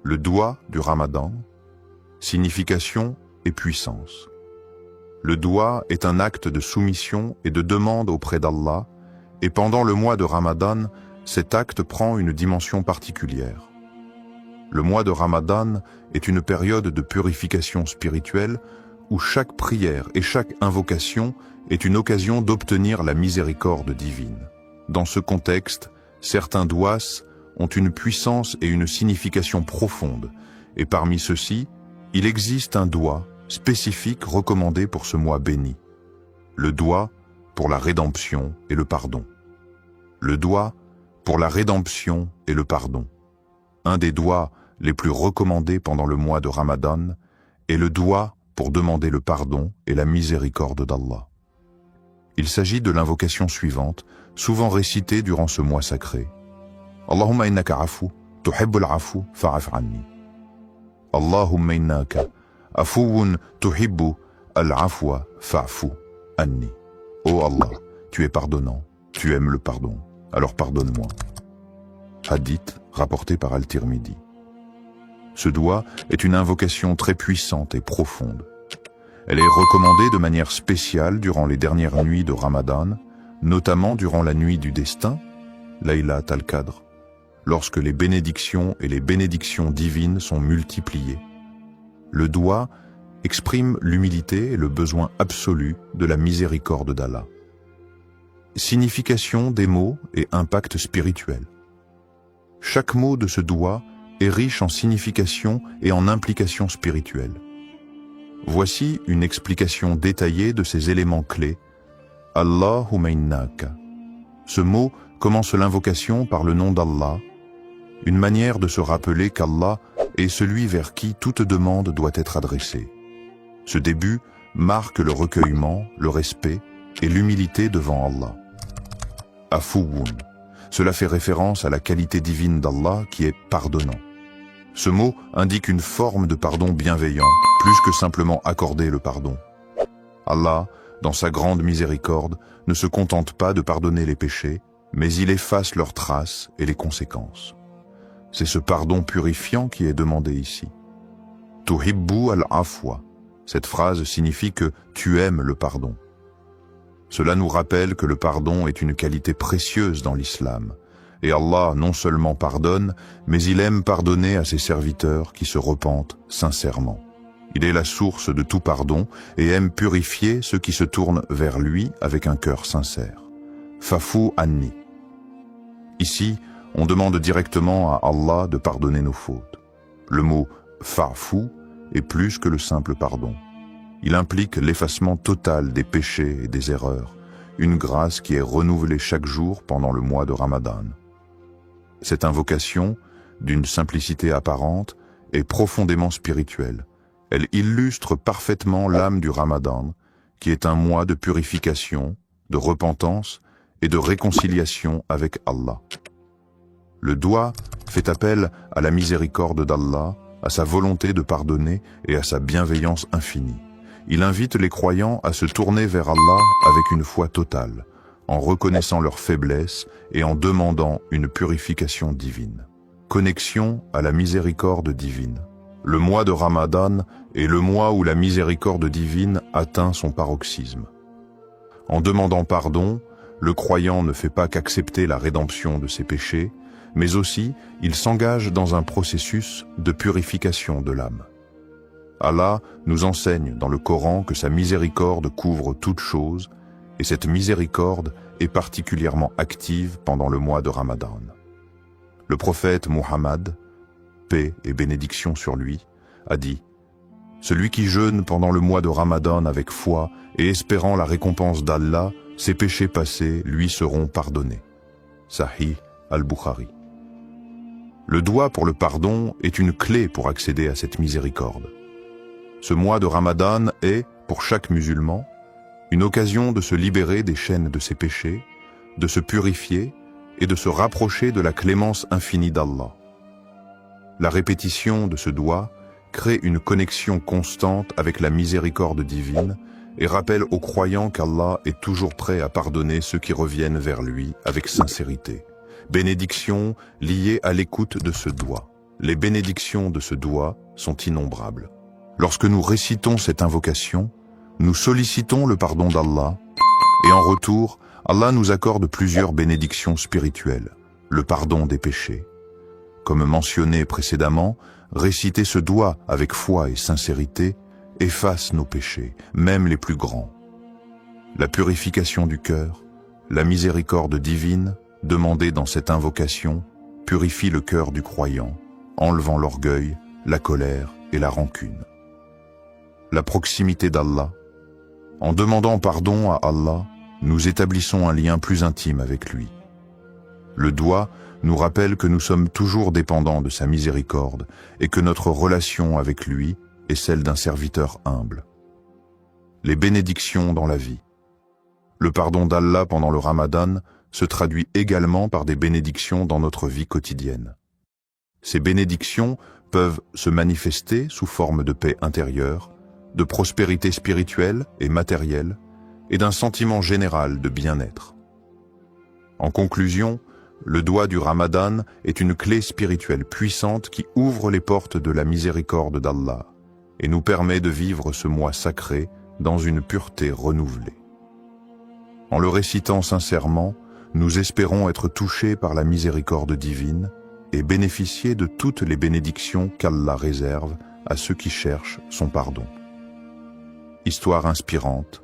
Le doua du Ramadan, signification et puissance. Le doua est un acte de soumission et de demande auprès d'Allah, et pendant le mois de Ramadan, cet acte prend une dimension particulière. Le mois de Ramadan est une période de purification spirituelle où chaque prière et chaque invocation est une occasion d'obtenir la miséricorde divine. Dans ce contexte, certains douas ont une puissance et une signification profonde, et parmi ceux-ci, il existe un doua spécifique recommandé pour ce mois béni. Le doua pour la rédemption et le pardon. Le doua pour la rédemption et le pardon. Un des douas les plus recommandés pendant le mois de Ramadan est le doua pour demander le pardon et la miséricorde d'Allah. Il s'agit de l'invocation suivante, souvent récitée durant ce mois sacré. Allahumma innaka afu, tuhibbul afu, fa'af anni. Allahumma innaka afuwun tuhibbu al-afwa fa'fu anni. Oh Allah, tu es pardonnant, tu aimes le pardon, alors pardonne-moi. Hadith rapporté par Al-Tirmidhi. Ce doua est une invocation très puissante et profonde. Elle est recommandée de manière spéciale durant les dernières nuits de Ramadan, notamment durant la nuit du destin, Laylat al-Qadr, lorsque les bénédictions et les bénédictions divines sont multipliées. Le doua exprime l'humilité et le besoin absolu de la miséricorde d'Allah. Signification des mots et impact spirituel. Chaque mot de ce doua est riche en signification et en implications spirituelles. Voici une explication détaillée de ces éléments clés. Allahumma innaka. Ce mot commence l'invocation par le nom d'Allah, une manière de se rappeler qu'Allah est celui vers qui toute demande doit être adressée. Ce début marque le recueillement, le respect et l'humilité devant Allah. Afuwun. Cela fait référence à la qualité divine d'Allah qui est pardonnant. Ce mot indique une forme de pardon bienveillant, plus que simplement accorder le pardon. Allah, dans sa grande miséricorde, ne se contente pas de pardonner les péchés, mais il efface leurs traces et les conséquences. C'est ce pardon purifiant qui est demandé ici. Tuhibbu al-afwa. Cette phrase signifie que tu aimes le pardon. Cela nous rappelle que le pardon est une qualité précieuse dans l'islam. Et Allah non seulement pardonne, mais il aime pardonner à ses serviteurs qui se repentent sincèrement. Il est la source de tout pardon et aime purifier ceux qui se tournent vers lui avec un cœur sincère. Fa'fu anni. Ici, on demande directement à Allah de pardonner nos fautes. Le mot fa'fu est plus que le simple pardon. Il implique l'effacement total des péchés et des erreurs, une grâce qui est renouvelée chaque jour pendant le mois de Ramadan. Cette invocation, d'une simplicité apparente, est profondément spirituelle. Elle illustre parfaitement l'âme du Ramadan, qui est un mois de purification, de repentance et de réconciliation avec Allah. Le doua fait appel à la miséricorde d'Allah, à sa volonté de pardonner et à sa bienveillance infinie. Il invite les croyants à se tourner vers Allah avec une foi totale, en reconnaissant leurs faiblesses et en demandant une purification divine. Connexion à la miséricorde divine. Le mois de Ramadan est le mois où la miséricorde divine atteint son paroxysme. En demandant pardon, le croyant ne fait pas qu'accepter la rédemption de ses péchés, mais aussi il s'engage dans un processus de purification de l'âme. Allah nous enseigne dans le Coran que sa miséricorde couvre toutes choses, et cette miséricorde est particulièrement active pendant le mois de Ramadan. Le prophète Muhammad, paix et bénédiction sur lui, a dit « Celui qui jeûne pendant le mois de Ramadan avec foi et espérant la récompense d'Allah, ses péchés passés lui seront pardonnés. » Sahih al-Bukhari. Le doua pour le pardon est une clé pour accéder à cette miséricorde. Ce mois de Ramadan est, pour chaque musulman, une occasion de se libérer des chaînes de ses péchés, de se purifier et de se rapprocher de la clémence infinie d'Allah. La répétition de ce doua crée une connexion constante avec la miséricorde divine et rappelle aux croyants qu'Allah est toujours prêt à pardonner ceux qui reviennent vers lui avec sincérité. Bénédictions liées à l'écoute de ce doua. Les bénédictions de ce doua sont innombrables. Lorsque nous récitons cette invocation, nous sollicitons le pardon d'Allah et en retour, Allah nous accorde plusieurs bénédictions spirituelles. le pardon des péchés. Comme mentionné précédemment, réciter ce doigt avec foi et sincérité efface nos péchés, même les plus grands. La purification du cœur, la miséricorde divine, demandée dans cette invocation, purifie le cœur du croyant, enlevant l'orgueil, la colère et la rancune. La proximité d'Allah. En demandant pardon à Allah, nous établissons un lien plus intime avec lui. Le doigt nous rappelle que nous sommes toujours dépendants de sa miséricorde et que notre relation avec lui est celle d'un serviteur humble. Les bénédictions dans la vie. Le pardon d'Allah pendant le Ramadan se traduit également par des bénédictions dans notre vie quotidienne. Ces bénédictions peuvent se manifester sous forme de paix intérieure, de prospérité spirituelle et matérielle, et d'un sentiment général de bien-être. En conclusion, le doigt du Ramadan est une clé spirituelle puissante qui ouvre les portes de la miséricorde d'Allah et nous permet de vivre ce mois sacré dans une pureté renouvelée. En le récitant sincèrement, nous espérons être touchés par la miséricorde divine et bénéficier de toutes les bénédictions qu'Allah réserve à ceux qui cherchent son pardon. Histoire inspirante.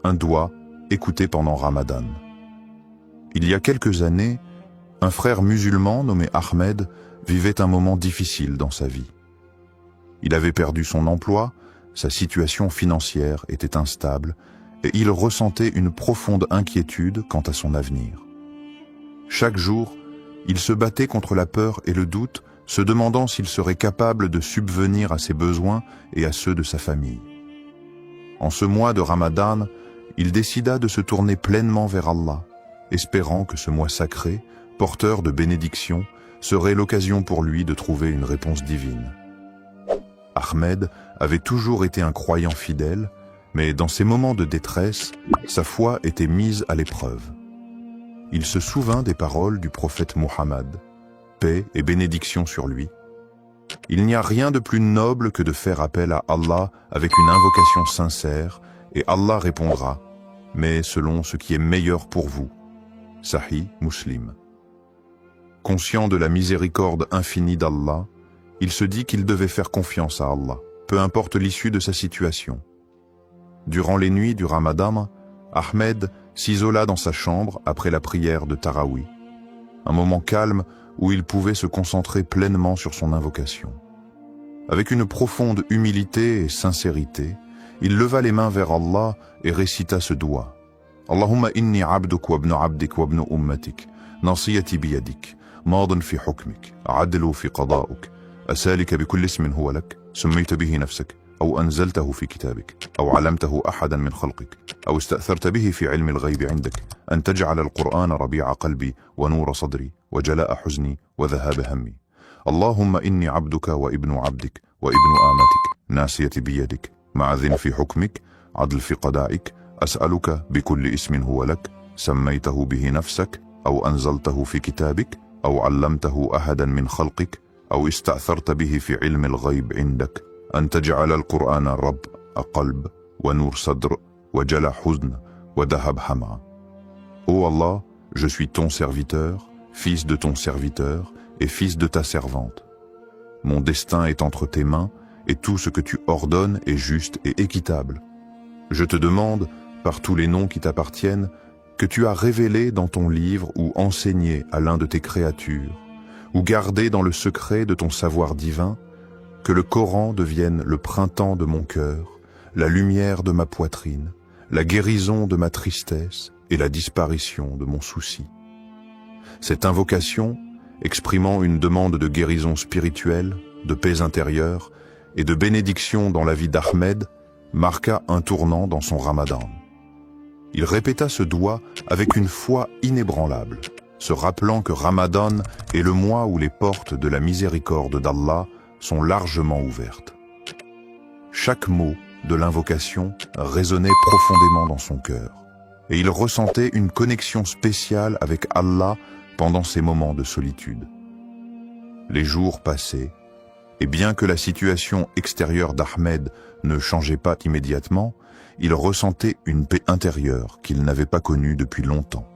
Un doigt écouté pendant Ramadan. Il y a quelques années, un frère musulman nommé Ahmed vivait un moment difficile dans sa vie. Il avait perdu son emploi, sa situation financière était instable et il ressentait une profonde inquiétude quant à son avenir. Chaque jour, il se battait contre la peur et le doute, se demandant s'il serait capable de subvenir à ses besoins et à ceux de sa famille. En ce mois de Ramadan, il décida de se tourner pleinement vers Allah, espérant que ce mois sacré, porteur de bénédictions, serait l'occasion pour lui de trouver une réponse divine. Ahmed avait toujours été un croyant fidèle, mais dans ces moments de détresse, sa foi était mise à l'épreuve. Il se souvint des paroles du prophète Muhammad, paix et bénédiction sur lui. Il n'y a rien de plus noble que de faire appel à Allah avec une invocation sincère, et Allah répondra, mais selon ce qui est meilleur pour vous. Sahih Muslim. Conscient de la miséricorde infinie d'Allah, il se dit qu'il devait faire confiance à Allah, peu importe l'issue de sa situation. Durant les nuits du Ramadan, Ahmed s'isola dans sa chambre après la prière de Tarawih, un moment calme où il pouvait se concentrer pleinement sur son invocation. Avec une profonde humilité et sincérité, il leva les mains vers Allah et récita ce doigt. Allahumma inni abduk wa ibnu abdik wa ibnu ummatik, nasiyati biyadik, maadin fi hukmik, adlu fi qada'uk, asalika bikulli ismin huwa lak, سميت به نفسك أو أنزلته في كتابك أو علمته أحدا من خلقك أو استأثرت به في علم الغيب عندك أن تجعل القرآن ربيع قلبي ونور صدري وجلاء حزني وذهاب همي اللهم إني عبدك وابن عبدك وابن آمتك ناسيتي بيدك معذ في حكمك عدل في قضائك أسألك بكل اسم هو لك سميته به نفسك أو أنزلته في كتابك أو علمته أحدا من خلقك أو استأثرت به في علم الغيب عندك أن تجعل القرآن رب قلب ونور صدر وجلاء حزن وذهب همع. Ô Allah, je suis ton serviteur, fils de ton serviteur et fils de ta servante. Mon destin est entre tes mains et tout ce que tu ordonnes est juste et équitable. Je te demande, par tous les noms qui t'appartiennent, que tu as révélé dans ton livre ou enseigné à l'un de tes créatures, ou gardé dans le secret de ton savoir divin, que le Coran devienne le printemps de mon cœur, la lumière de ma poitrine, la guérison de ma tristesse et la disparition de mon souci. Cette invocation, exprimant une demande de guérison spirituelle, de paix intérieure et de bénédiction dans la vie d'Ahmed, marqua un tournant dans son Ramadan. Il répéta ce doigt avec une foi inébranlable, se rappelant que Ramadan est le mois où les portes de la miséricorde d'Allah sont largement ouvertes. Chaque mot de l'invocation résonnait profondément dans son cœur, et il ressentait une connexion spéciale avec Allah pendant ces moments de solitude. Les jours passaient, et bien que la situation extérieure d'Ahmed ne changeait pas immédiatement, il ressentait une paix intérieure qu'il n'avait pas connue depuis longtemps.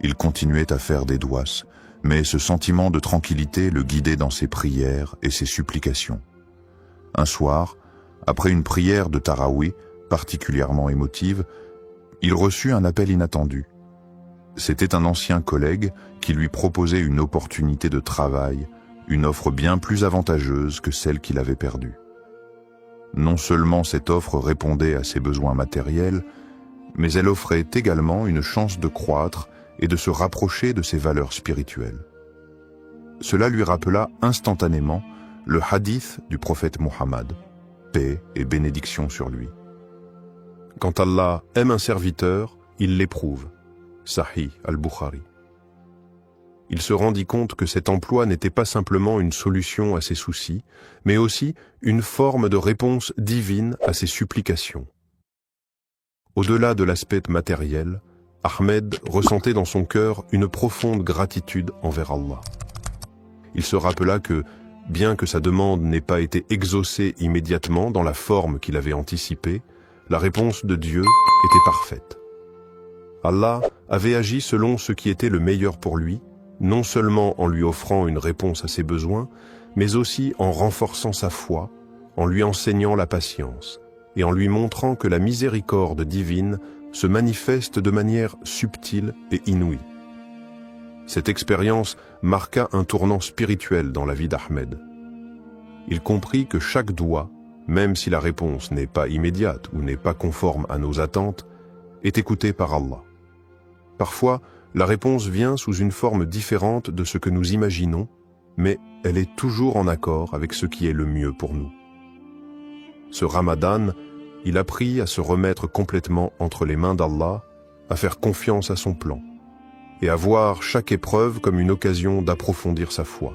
Il continuait à faire des douas, mais ce sentiment de tranquillité le guidait dans ses prières et ses supplications. Un soir, après une prière de Taraweeh particulièrement émotive, il reçut un appel inattendu. C'était un ancien collègue qui lui proposait une opportunité de travail, une offre bien plus avantageuse que celle qu'il avait perdue. Non seulement cette offre répondait à ses besoins matériels, mais elle offrait également une chance de croître et de se rapprocher de ses valeurs spirituelles. Cela lui rappela instantanément le hadith du prophète Muhammad, paix et bénédiction sur lui. Quand Allah aime un serviteur, il l'éprouve. Sahih al-Bukhari. Il se rendit compte que cet emploi n'était pas simplement une solution à ses soucis, mais aussi une forme de réponse divine à ses supplications. Au-delà de l'aspect matériel, Ahmed ressentait dans son cœur une profonde gratitude envers Allah. Il se rappela que, bien que sa demande n'ait pas été exaucée immédiatement dans la forme qu'il avait anticipée, la réponse de Dieu était parfaite. Allah avait agi selon ce qui était le meilleur pour lui, non seulement en lui offrant une réponse à ses besoins, mais aussi en renforçant sa foi, en lui enseignant la patience, et en lui montrant que la miséricorde divine se manifeste de manière subtile et inouïe. Cette expérience marqua un tournant spirituel dans la vie d'Ahmed. Il comprit que chaque doua, même si la réponse n'est pas immédiate ou n'est pas conforme à nos attentes, est écoutée par Allah. Parfois, la réponse vient sous une forme différente de ce que nous imaginons, mais elle est toujours en accord avec ce qui est le mieux pour nous. Ce Ramadan, il apprit à se remettre complètement entre les mains d'Allah, à faire confiance à son plan, et à voir chaque épreuve comme une occasion d'approfondir sa foi.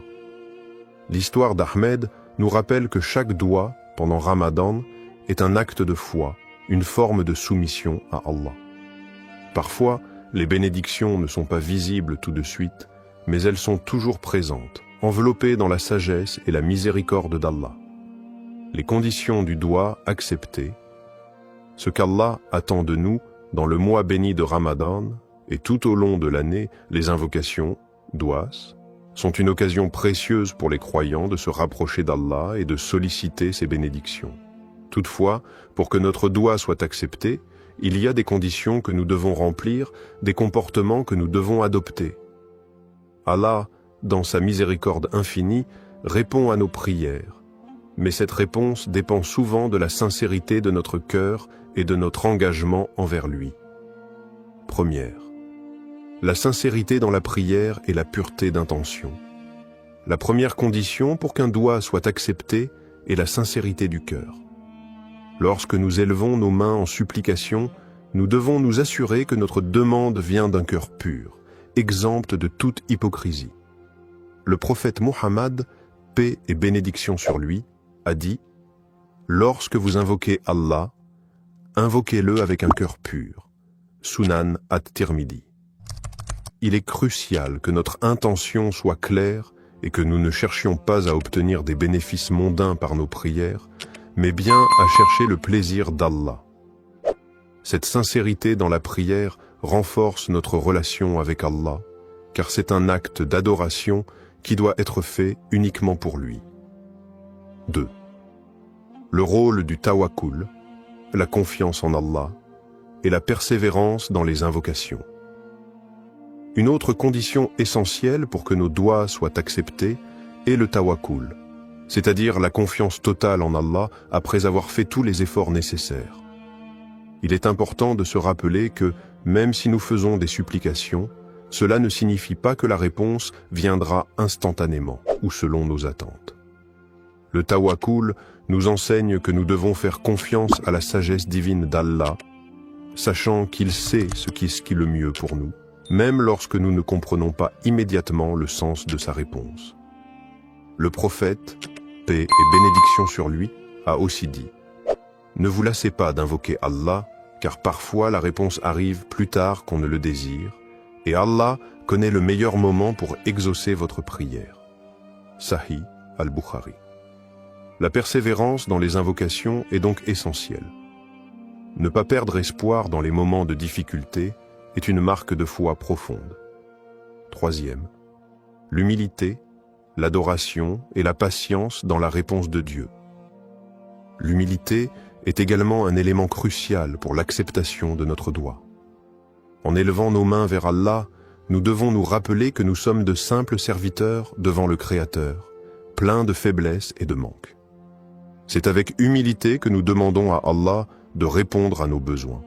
L'histoire d'Ahmed nous rappelle que chaque doua, pendant Ramadan, est un acte de foi, une forme de soumission à Allah. Parfois, les bénédictions ne sont pas visibles tout de suite, mais elles sont toujours présentes, enveloppées dans la sagesse et la miséricorde d'Allah. Les conditions du doua acceptées, ce qu'Allah attend de nous dans le mois béni de Ramadan et tout au long de l'année, les invocations, douas, sont une occasion précieuse pour les croyants de se rapprocher d'Allah et de solliciter ses bénédictions. Toutefois, pour que notre doua soit accepté, il y a des conditions que nous devons remplir, des comportements que nous devons adopter. Allah, dans sa miséricorde infinie, répond à nos prières, mais cette réponse dépend souvent de la sincérité de notre cœur et de notre engagement envers lui. Première, la sincérité dans la prière et la pureté d'intention. La première condition pour qu'un doua soit accepté est la sincérité du cœur. Lorsque nous élevons nos mains en supplication, nous devons nous assurer que notre demande vient d'un cœur pur, exempt de toute hypocrisie. Le prophète Muhammad, paix et bénédiction sur lui, a dit « Lorsque vous invoquez Allah, invoquez-le avec un cœur pur. » Sunan at-Tirmidhi. Il est crucial que notre intention soit claire et que nous ne cherchions pas à obtenir des bénéfices mondains par nos prières, mais bien à chercher le plaisir d'Allah. Cette sincérité dans la prière renforce notre relation avec Allah, car c'est un acte d'adoration qui doit être fait uniquement pour lui. 2. Le rôle du tawakkul, la confiance en Allah, et la persévérance dans les invocations. Une autre condition essentielle pour que nos doua soient acceptés est le tawakkul, c'est-à-dire la confiance totale en Allah après avoir fait tous les efforts nécessaires. Il est important de se rappeler que, même si nous faisons des supplications, cela ne signifie pas que la réponse viendra instantanément ou selon nos attentes. Le tawakkul nous enseigne que nous devons faire confiance à la sagesse divine d'Allah, sachant qu'il sait ce qui est le mieux pour nous, même lorsque nous ne comprenons pas immédiatement le sens de sa réponse. Le prophète, paix et bénédiction sur lui, a aussi dit « Ne vous lassez pas d'invoquer Allah, car parfois la réponse arrive plus tard qu'on ne le désire, et Allah connaît le meilleur moment pour exaucer votre prière. » Sahih al-Bukhari. La persévérance dans les invocations est donc essentielle. Ne pas perdre espoir dans les moments de difficulté est une marque de foi profonde. Troisième, l'humilité, l'adoration et la patience dans la réponse de Dieu. L'humilité est également un élément crucial pour l'acceptation de notre dua. En élevant nos mains vers Allah, nous devons nous rappeler que nous sommes de simples serviteurs devant le Créateur, pleins de faiblesses et de manques. C'est avec humilité que nous demandons à Allah de répondre à nos besoins.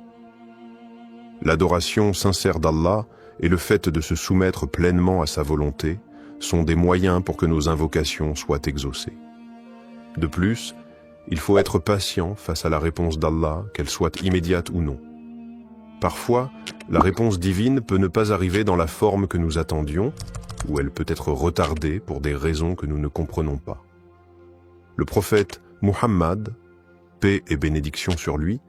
L'adoration sincère d'Allah et le fait de se soumettre pleinement à sa volonté sont des moyens pour que nos invocations soient exaucées. De plus, il faut être patient face à la réponse d'Allah, qu'elle soit immédiate ou non. Parfois, la réponse divine peut ne pas arriver dans la forme que nous attendions, ou elle peut être retardée pour des raisons que nous ne comprenons pas. Le prophète Muhammad, paix et bénédiction sur lui,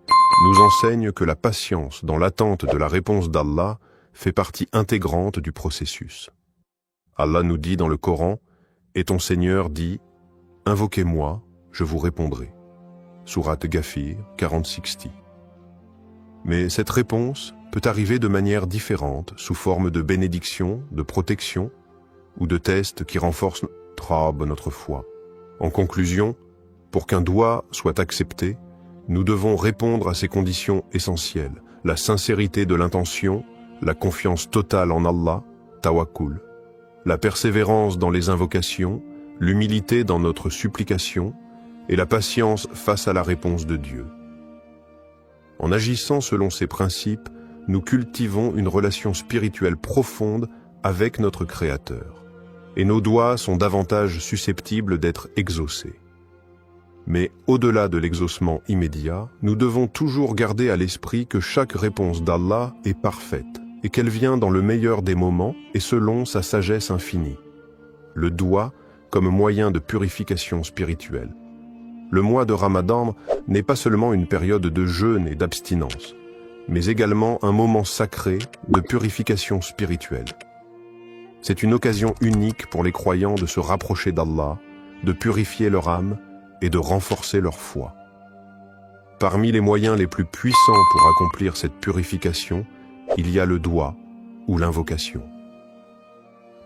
nous enseigne que la patience dans l'attente de la réponse d'Allah fait partie intégrante du processus. Allah nous dit dans le Coran, « Et ton Seigneur dit, invoquez-moi, je vous répondrai. » Sourate Ghafir 40-60. Mais cette réponse peut arriver de manière différente, sous forme de bénédiction, de protection ou de tests qui renforcent notre foi. En conclusion, pour qu'un doua soit accepté, nous devons répondre à ces conditions essentielles, la sincérité de l'intention, la confiance totale en Allah, tawakkul, la persévérance dans les invocations, l'humilité dans notre supplication et la patience face à la réponse de Dieu. En agissant selon ces principes, nous cultivons une relation spirituelle profonde avec notre Créateur, et nos doigts sont davantage susceptibles d'être exaucés. Mais au-delà de l'exaucement immédiat, nous devons toujours garder à l'esprit que chaque réponse d'Allah est parfaite et qu'elle vient dans le meilleur des moments et selon sa sagesse infinie. Le doua comme moyen de purification spirituelle. Le mois de Ramadan n'est pas seulement une période de jeûne et d'abstinence, mais également un moment sacré de purification spirituelle. C'est une occasion unique pour les croyants de se rapprocher d'Allah, de purifier leur âme et de renforcer leur foi. Parmi les moyens les plus puissants pour accomplir cette purification, il y a le doua ou l'invocation.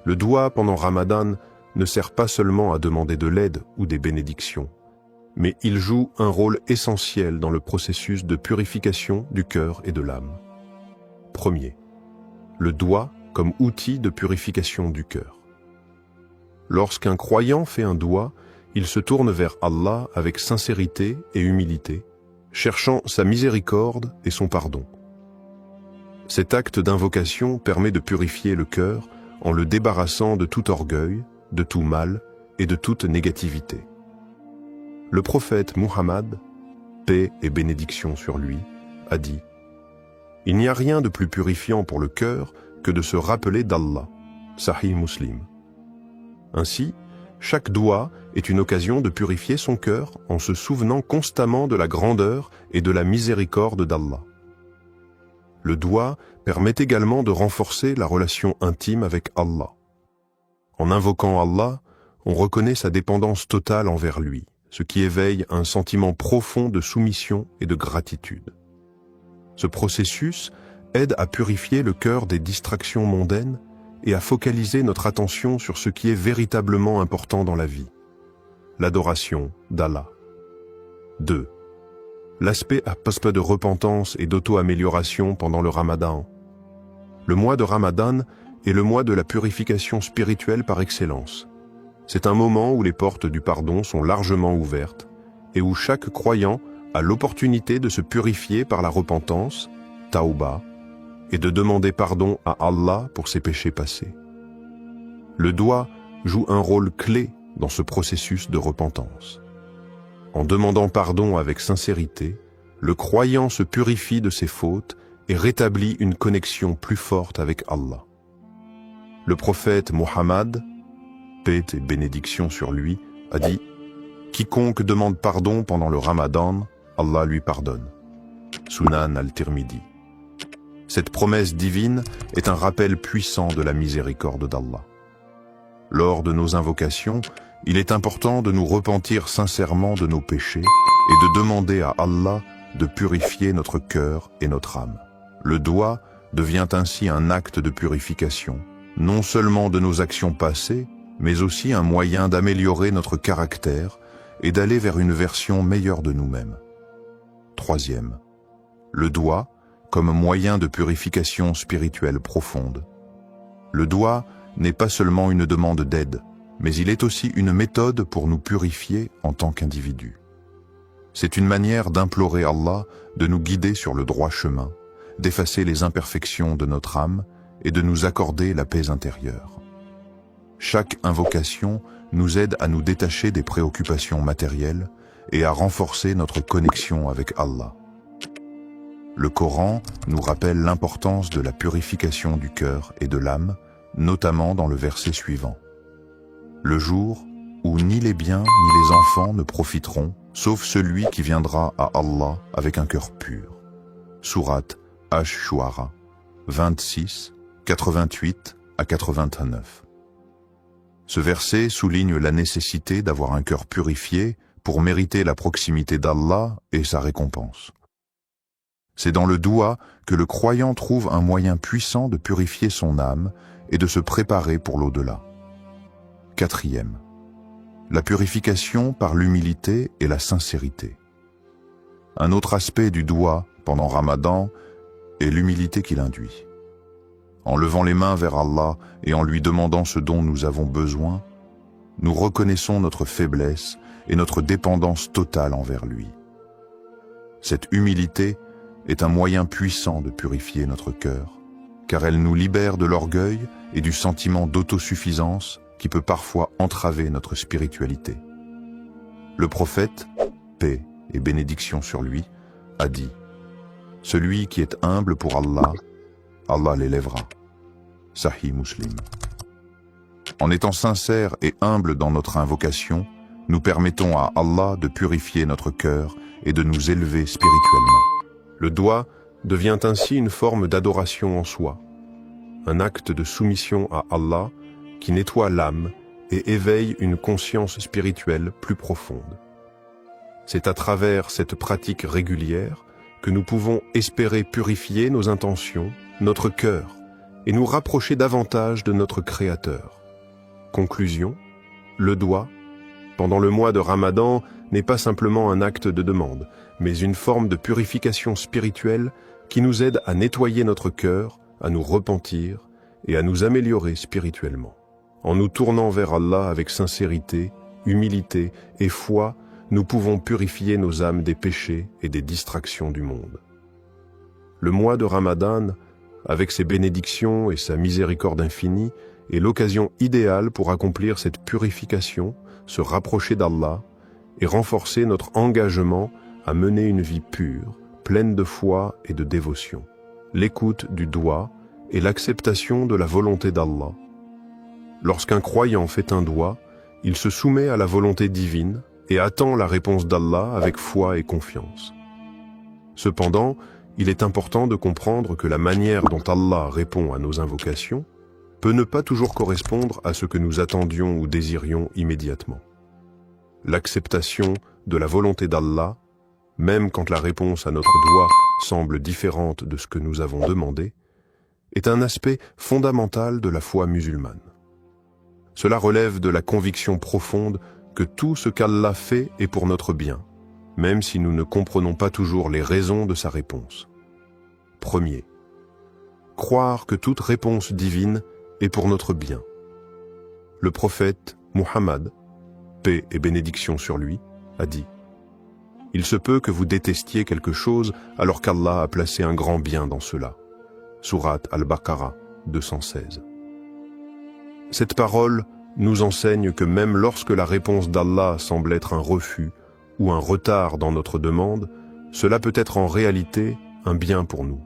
Le doua pendant Ramadan ne sert pas seulement à demander de l'aide ou des bénédictions, mais il joue un rôle essentiel dans le processus de purification du cœur et de l'âme. Premier, le doua comme outil de purification du cœur. Lorsqu'un croyant fait un doua, il se tourne vers Allah avec sincérité et humilité, cherchant sa miséricorde et son pardon. Cet acte d'invocation permet de purifier le cœur en le débarrassant de tout orgueil, de tout mal et de toute négativité. Le prophète Muhammad, paix et bénédiction sur lui, a dit « Il n'y a rien de plus purifiant pour le cœur que de se rappeler d'Allah. » Sahih Muslim. Ainsi, chaque doua est une occasion de purifier son cœur en se souvenant constamment de la grandeur et de la miséricorde d'Allah. Le doua permet également de renforcer la relation intime avec Allah. En invoquant Allah, on reconnaît sa dépendance totale envers lui, ce qui éveille un sentiment profond de soumission et de gratitude. Ce processus aide à purifier le cœur des distractions mondaines et à focaliser notre attention sur ce qui est véritablement important dans la vie, l'adoration d'Allah. 2. L'aspect de repentance et d'auto-amélioration pendant le Ramadan. Le mois de Ramadan est le mois de la purification spirituelle par excellence. C'est un moment où les portes du pardon sont largement ouvertes et où chaque croyant a l'opportunité de se purifier par la repentance, tauba, et de demander pardon à Allah pour ses péchés passés. Le doua joue un rôle clé dans ce processus de repentance. En demandant pardon avec sincérité, le croyant se purifie de ses fautes et rétablit une connexion plus forte avec Allah. Le prophète Muhammad, paix et bénédiction sur lui, a dit « Quiconque demande pardon pendant le Ramadan, Allah lui pardonne. » Sunan al-Tirmidhi. Cette promesse divine est un rappel puissant de la miséricorde d'Allah. Lors de nos invocations, il est important de nous repentir sincèrement de nos péchés et de demander à Allah de purifier notre cœur et notre âme. Le doua devient ainsi un acte de purification, non seulement de nos actions passées, mais aussi un moyen d'améliorer notre caractère et d'aller vers une version meilleure de nous-mêmes. Troisième, le doigt comme moyen de purification spirituelle profonde. Le doigt n'est pas seulement une demande d'aide, mais il est aussi une méthode pour nous purifier en tant qu'individus. C'est une manière d'implorer Allah de nous guider sur le droit chemin, d'effacer les imperfections de notre âme et de nous accorder la paix intérieure. Chaque invocation nous aide à nous détacher des préoccupations matérielles et à renforcer notre connexion avec Allah. Le Coran nous rappelle l'importance de la purification du cœur et de l'âme, notamment dans le verset suivant. Le jour où ni les biens ni les enfants ne profiteront, sauf celui qui viendra à Allah avec un cœur pur. Sourate Ash-Shu'ara, 26, 88 à 89. Ce verset souligne la nécessité d'avoir un cœur purifié pour mériter la proximité d'Allah et sa récompense. C'est dans le doua que le croyant trouve un moyen puissant de purifier son âme et de se préparer pour l'au-delà. Quatrième, la purification par l'humilité et la sincérité. Un autre aspect du doua pendant Ramadan est l'humilité qu'il induit. En levant les mains vers Allah et en lui demandant ce dont nous avons besoin, nous reconnaissons notre faiblesse et notre dépendance totale envers lui. Cette humilité est un moyen puissant de purifier notre cœur, car elle nous libère de l'orgueil et du sentiment d'autosuffisance qui peut parfois entraver notre spiritualité. Le prophète, paix et bénédiction sur lui, a dit « Celui qui est humble pour Allah, Allah l'élèvera. » Sahih Muslim. En étant sincères et humbles dans notre invocation, nous permettons à Allah de purifier notre cœur et de nous élever spirituellement. Le doigt devient ainsi une forme d'adoration en soi, un acte de soumission à Allah qui nettoie l'âme et éveille une conscience spirituelle plus profonde. C'est à travers cette pratique régulière que nous pouvons espérer purifier nos intentions, notre cœur, et nous rapprocher davantage de notre Créateur. Conclusion, le doigt, pendant le mois de Ramadan, n'est pas simplement un acte de demande, mais une forme de purification spirituelle qui nous aide à nettoyer notre cœur, à nous repentir et à nous améliorer spirituellement. En nous tournant vers Allah avec sincérité, humilité et foi, nous pouvons purifier nos âmes des péchés et des distractions du monde. Le mois de Ramadan, avec ses bénédictions et sa miséricorde infinie, est l'occasion idéale pour accomplir cette purification, se rapprocher d'Allah et renforcer notre engagement à mener une vie pure, pleine de foi et de dévotion. L'écoute du doigt et l'acceptation de la volonté d'Allah. Lorsqu'un croyant fait un doigt, il se soumet à la volonté divine et attend la réponse d'Allah avec foi et confiance. Cependant, il est important de comprendre que la manière dont Allah répond à nos invocations peut ne pas toujours correspondre à ce que nous attendions ou désirions immédiatement. L'acceptation de la volonté d'Allah, même quand la réponse à notre doigt semble différente de ce que nous avons demandé, est un aspect fondamental de la foi musulmane. Cela relève de la conviction profonde que tout ce qu'Allah fait est pour notre bien, même si nous ne comprenons pas toujours les raisons de sa réponse. Premier, croire que toute réponse divine est pour notre bien. Le prophète Muhammad, paix et bénédiction sur lui, a dit « Il se peut que vous détestiez quelque chose alors qu'Allah a placé un grand bien dans cela. » Sourate Al-Baqarah 216. Cette parole nous enseigne que même lorsque la réponse d'Allah semble être un refus ou un retard dans notre demande, cela peut être en réalité un bien pour nous.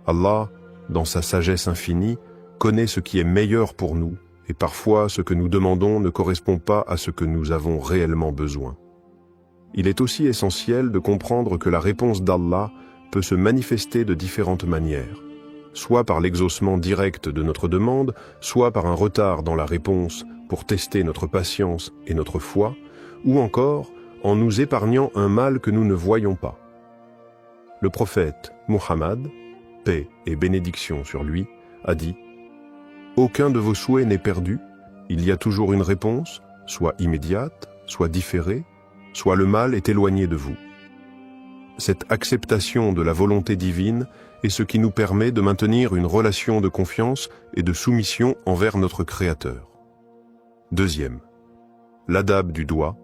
Allah, dans sa sagesse infinie, connaît ce qui est meilleur pour nous et parfois ce que nous demandons ne correspond pas à ce que nous avons réellement besoin. Il est aussi essentiel de comprendre que la réponse d'Allah peut se manifester de différentes manières, soit par l'exaucement direct de notre demande, soit par un retard dans la réponse pour tester notre patience et notre foi, ou encore en nous épargnant un mal que nous ne voyons pas. Le prophète Muhammad, paix et bénédiction sur lui, a dit « aucun de vos souhaits n'est perdu, il y a toujours une réponse, soit immédiate, soit différée, soit le mal est éloigné de vous. Cette acceptation de la volonté divine est ce qui nous permet de maintenir une relation de confiance et de soumission envers notre Créateur. Deuxième, l'adab du doigt,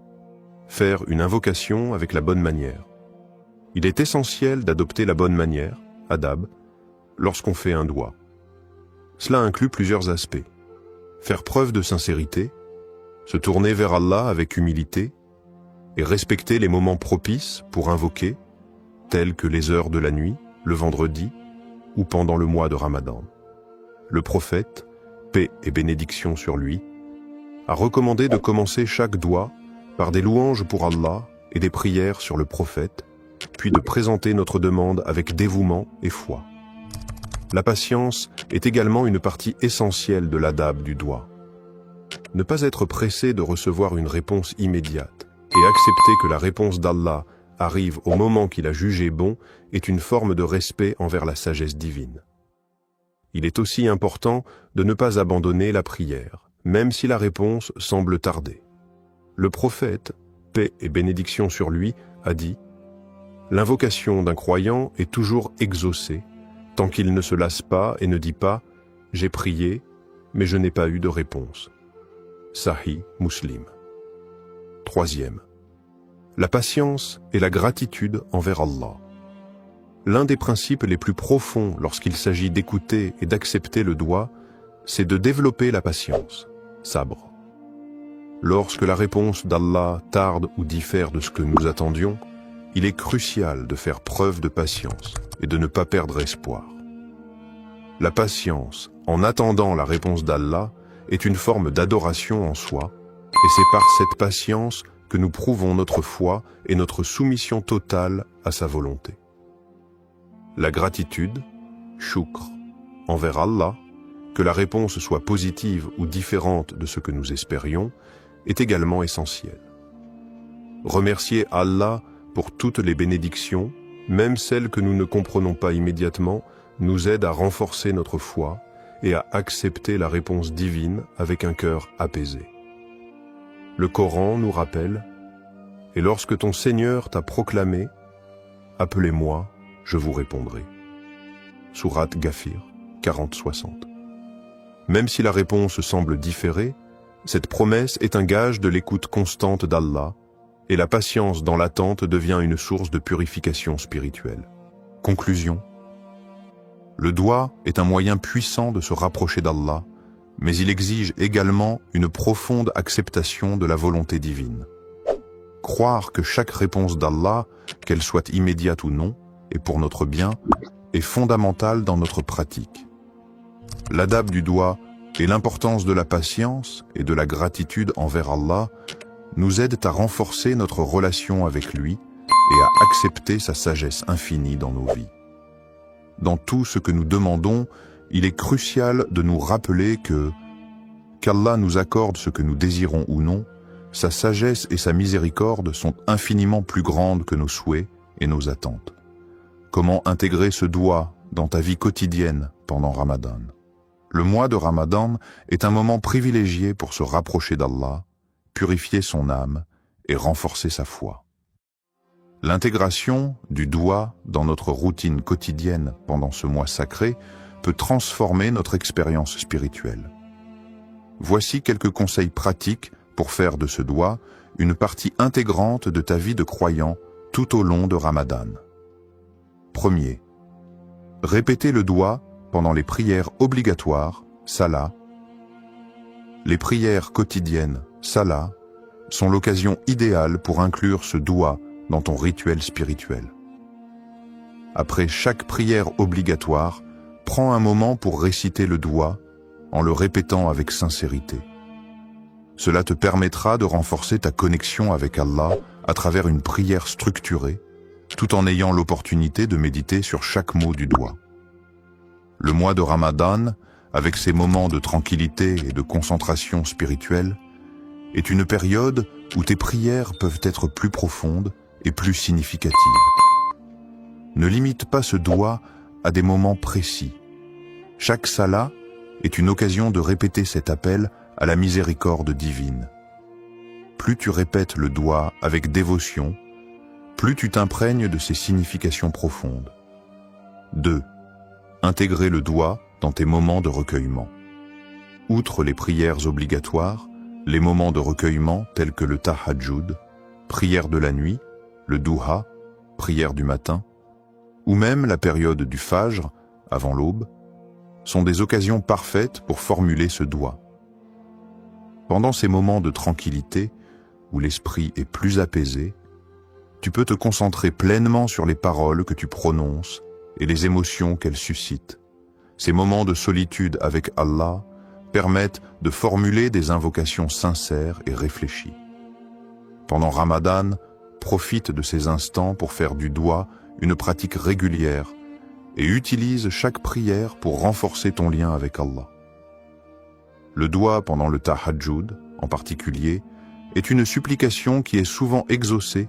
faire une invocation avec la bonne manière. Il est essentiel d'adopter la bonne manière, adab, lorsqu'on fait un doigt. Cela inclut plusieurs aspects. Faire preuve de sincérité, se tourner vers Allah avec humilité et respecter les moments propices pour invoquer, tels que les heures de la nuit, le vendredi ou pendant le mois de Ramadan. Le prophète, paix et bénédiction sur lui, a recommandé de commencer chaque doigt par des louanges pour Allah et des prières sur le prophète, puis de présenter notre demande avec dévouement et foi. La patience est également une partie essentielle de l'adab du doigt. Ne pas être pressé de recevoir une réponse immédiate et accepter que la réponse d'Allah arrive au moment qu'il a jugé bon est une forme de respect envers la sagesse divine. Il est aussi important de ne pas abandonner la prière, même si la réponse semble tarder. Le prophète, paix et bénédiction sur lui, a dit « L'invocation d'un croyant est toujours exaucée, tant qu'il ne se lasse pas et ne dit pas « J'ai prié, mais je n'ai pas eu de réponse ». Sahih Muslim. Troisième, la patience et la gratitude envers Allah. L'un des principes les plus profonds lorsqu'il s'agit d'écouter et d'accepter le doigt, c'est de développer la patience, sabre. Lorsque la réponse d'Allah tarde ou diffère de ce que nous attendions, il est crucial de faire preuve de patience et de ne pas perdre espoir. La patience, en attendant la réponse d'Allah, est une forme d'adoration en soi, et c'est par cette patience que nous prouvons notre foi et notre soumission totale à sa volonté. La gratitude, shukr, envers Allah, que la réponse soit positive ou différente de ce que nous espérions, est également essentielle. Remercier Allah pour toutes les bénédictions, même celles que nous ne comprenons pas immédiatement, nous aide à renforcer notre foi et à accepter la réponse divine avec un cœur apaisé. Le Coran nous rappelle « Et lorsque ton Seigneur t'a proclamé, appelez-moi, je vous répondrai. » Sourate Ghafir 40-60. Même si la réponse semble différer, cette promesse est un gage de l'écoute constante d'Allah et la patience dans l'attente devient une source de purification spirituelle. Conclusion. Le doigt est un moyen puissant de se rapprocher d'Allah, mais il exige également une profonde acceptation de la volonté divine. Croire que chaque réponse d'Allah, qu'elle soit immédiate ou non, est pour notre bien, est fondamental dans notre pratique. L'adab du doigt et l'importance de la patience et de la gratitude envers Allah nous aident à renforcer notre relation avec lui et à accepter sa sagesse infinie dans nos vies. Dans tout ce que nous demandons, il est crucial de nous rappeler qu'Allah nous accorde ce que nous désirons ou non, sa sagesse et sa miséricorde sont infiniment plus grandes que nos souhaits et nos attentes. Comment intégrer ce doigt dans ta vie quotidienne pendant Ramadan? Le mois de Ramadan est un moment privilégié pour se rapprocher d'Allah, purifier son âme et renforcer sa foi. L'intégration du doigt dans notre routine quotidienne pendant ce mois sacré peut transformer notre expérience spirituelle. Voici quelques conseils pratiques pour faire de ce doigt une partie intégrante de ta vie de croyant tout au long de Ramadan. Premier, répétez le doigt pendant les prières obligatoires, salat. Les prières quotidiennes, salat, sont l'occasion idéale pour inclure ce doigt dans ton rituel spirituel. Après chaque prière obligatoire, prends un moment pour réciter le doigt en le répétant avec sincérité. Cela te permettra de renforcer ta connexion avec Allah à travers une prière structurée, tout en ayant l'opportunité de méditer sur chaque mot du doigt. Le mois de Ramadan, avec ses moments de tranquillité et de concentration spirituelle, est une période où tes prières peuvent être plus profondes et plus significatives. Ne limite pas ce doigt à des moments précis. Chaque salat est une occasion de répéter cet appel à la miséricorde divine. Plus tu répètes le doigt avec dévotion, plus tu t'imprègnes de ses significations profondes. 2. Intégrer le doigt dans tes moments de recueillement. Outre les prières obligatoires, les moments de recueillement tels que le tahajjud, prière de la nuit, le duha, prière du matin, ou même la période du fajr, avant l'aube, sont des occasions parfaites pour formuler ce doigt. Pendant ces moments de tranquillité, où l'esprit est plus apaisé, tu peux te concentrer pleinement sur les paroles que tu prononces et les émotions qu'elles suscitent. Ces moments de solitude avec Allah permettent de formuler des invocations sincères et réfléchies. Pendant Ramadan, profite de ces instants pour faire du doigt une pratique régulière et utilise chaque prière pour renforcer ton lien avec Allah. Le doigt pendant le tahajjud, en particulier, est une supplication qui est souvent exaucée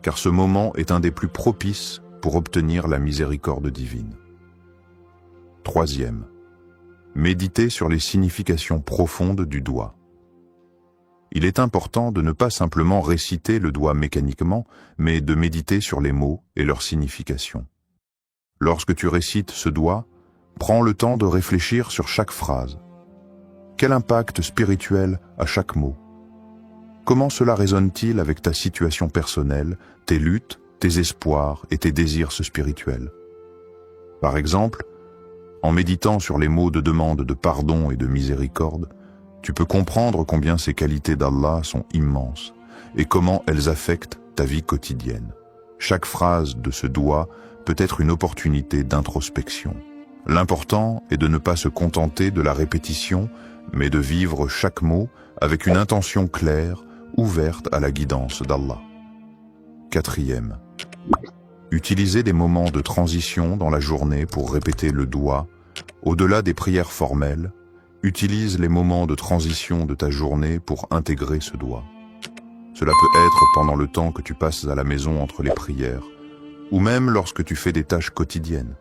car ce moment est un des plus propices pour obtenir la miséricorde divine. 3. Méditer sur les significations profondes du doigt. Il est important de ne pas simplement réciter le doigt mécaniquement, mais de méditer sur les mots et leur signification. Lorsque tu récites ce doigt, prends le temps de réfléchir sur chaque phrase. Quel impact spirituel a chaque mot? Comment cela résonne-t-il avec ta situation personnelle, tes luttes, tes espoirs et tes désirs spirituels? Par exemple, en méditant sur les mots de demande de pardon et de miséricorde, tu peux comprendre combien ces qualités d'Allah sont immenses et comment elles affectent ta vie quotidienne. Chaque phrase de ce doigt peut être une opportunité d'introspection. L'important est de ne pas se contenter de la répétition, mais de vivre chaque mot avec une intention claire, ouverte à la guidance d'Allah. 4. Utiliser des moments de transition dans la journée pour répéter le doigt. Au-delà des prières formelles, utilise les moments de transition de ta journée pour intégrer ce doigt. Cela peut être pendant le temps que tu passes à la maison entre les prières, ou même lorsque tu fais des tâches quotidiennes.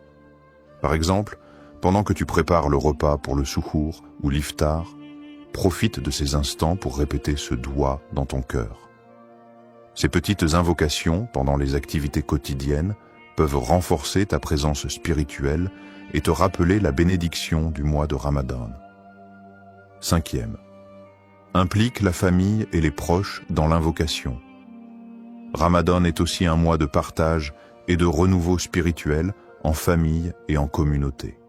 Par exemple, pendant que tu prépares le repas pour le suhour ou l'iftar, profite de ces instants pour répéter ce doigt dans ton cœur. Ces petites invocations pendant les activités quotidiennes peuvent renforcer ta présence spirituelle et te rappeler la bénédiction du mois de Ramadan. 5. Implique la famille et les proches dans l'invocation. Ramadan est aussi un mois de partage et de renouveau spirituel en famille et en communauté.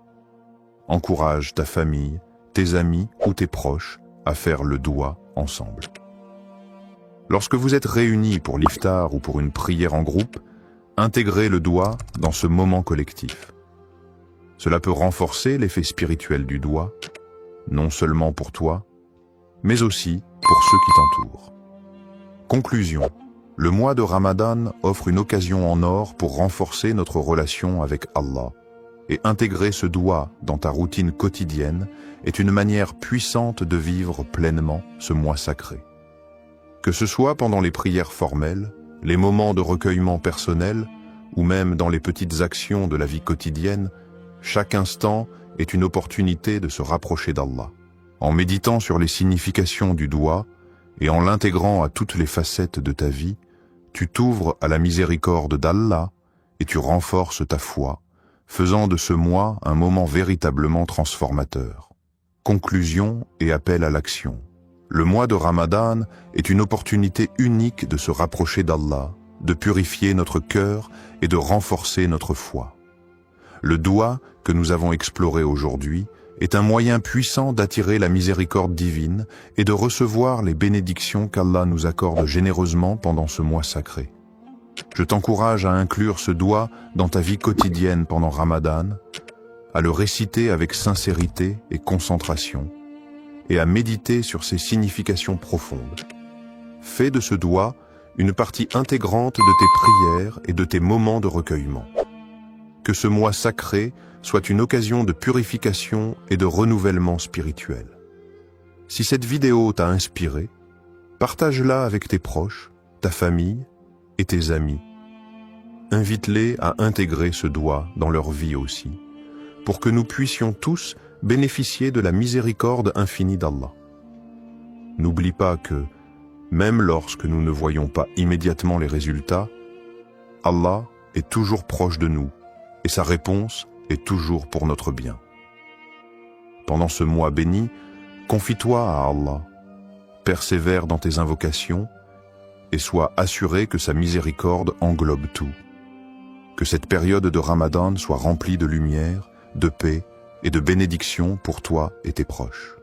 Encourage ta famille, tes amis ou tes proches à faire le doigt ensemble. Lorsque vous êtes réunis pour l'iftar ou pour une prière en groupe, intégrez le doigt dans ce moment collectif. Cela peut renforcer l'effet spirituel du doigt, non seulement pour toi, mais aussi pour ceux qui t'entourent. Conclusion. Le mois de Ramadan offre une occasion en or pour renforcer notre relation avec Allah, et intégrer ce doigt dans ta routine quotidienne est une manière puissante de vivre pleinement ce mois sacré. Que ce soit pendant les prières formelles, les moments de recueillement personnel, ou même dans les petites actions de la vie quotidienne, chaque instant est une opportunité de se rapprocher d'Allah. En méditant sur les significations du doigt et en l'intégrant à toutes les facettes de ta vie, tu t'ouvres à la miséricorde d'Allah et tu renforces ta foi, faisant de ce mois un moment véritablement transformateur. Conclusion et appel à l'action. Le mois de Ramadan est une opportunité unique de se rapprocher d'Allah, de purifier notre cœur et de renforcer notre foi. Le doigt que nous avons exploré aujourd'hui est un moyen puissant d'attirer la miséricorde divine et de recevoir les bénédictions qu'Allah nous accorde généreusement pendant ce mois sacré. Je t'encourage à inclure ce doigt dans ta vie quotidienne pendant Ramadan, à le réciter avec sincérité et concentration, et à méditer sur ses significations profondes. Fais de ce doigt une partie intégrante de tes prières et de tes moments de recueillement. Que ce mois sacré soit une occasion de purification et de renouvellement spirituel. Si cette vidéo t'a inspiré, partage-la avec tes proches, ta famille et tes amis. Invite-les à intégrer ce doigt dans leur vie aussi, pour que nous puissions tous bénéficier de la miséricorde infinie d'Allah. N'oublie pas que, même lorsque nous ne voyons pas immédiatement les résultats, Allah est toujours proche de nous et sa réponse est toujours pour notre bien. Pendant ce mois béni, confie-toi à Allah, persévère dans tes invocations et sois assuré que sa miséricorde englobe tout. Que cette période de Ramadan soit remplie de lumière, de paix et de bénédiction pour toi et tes proches.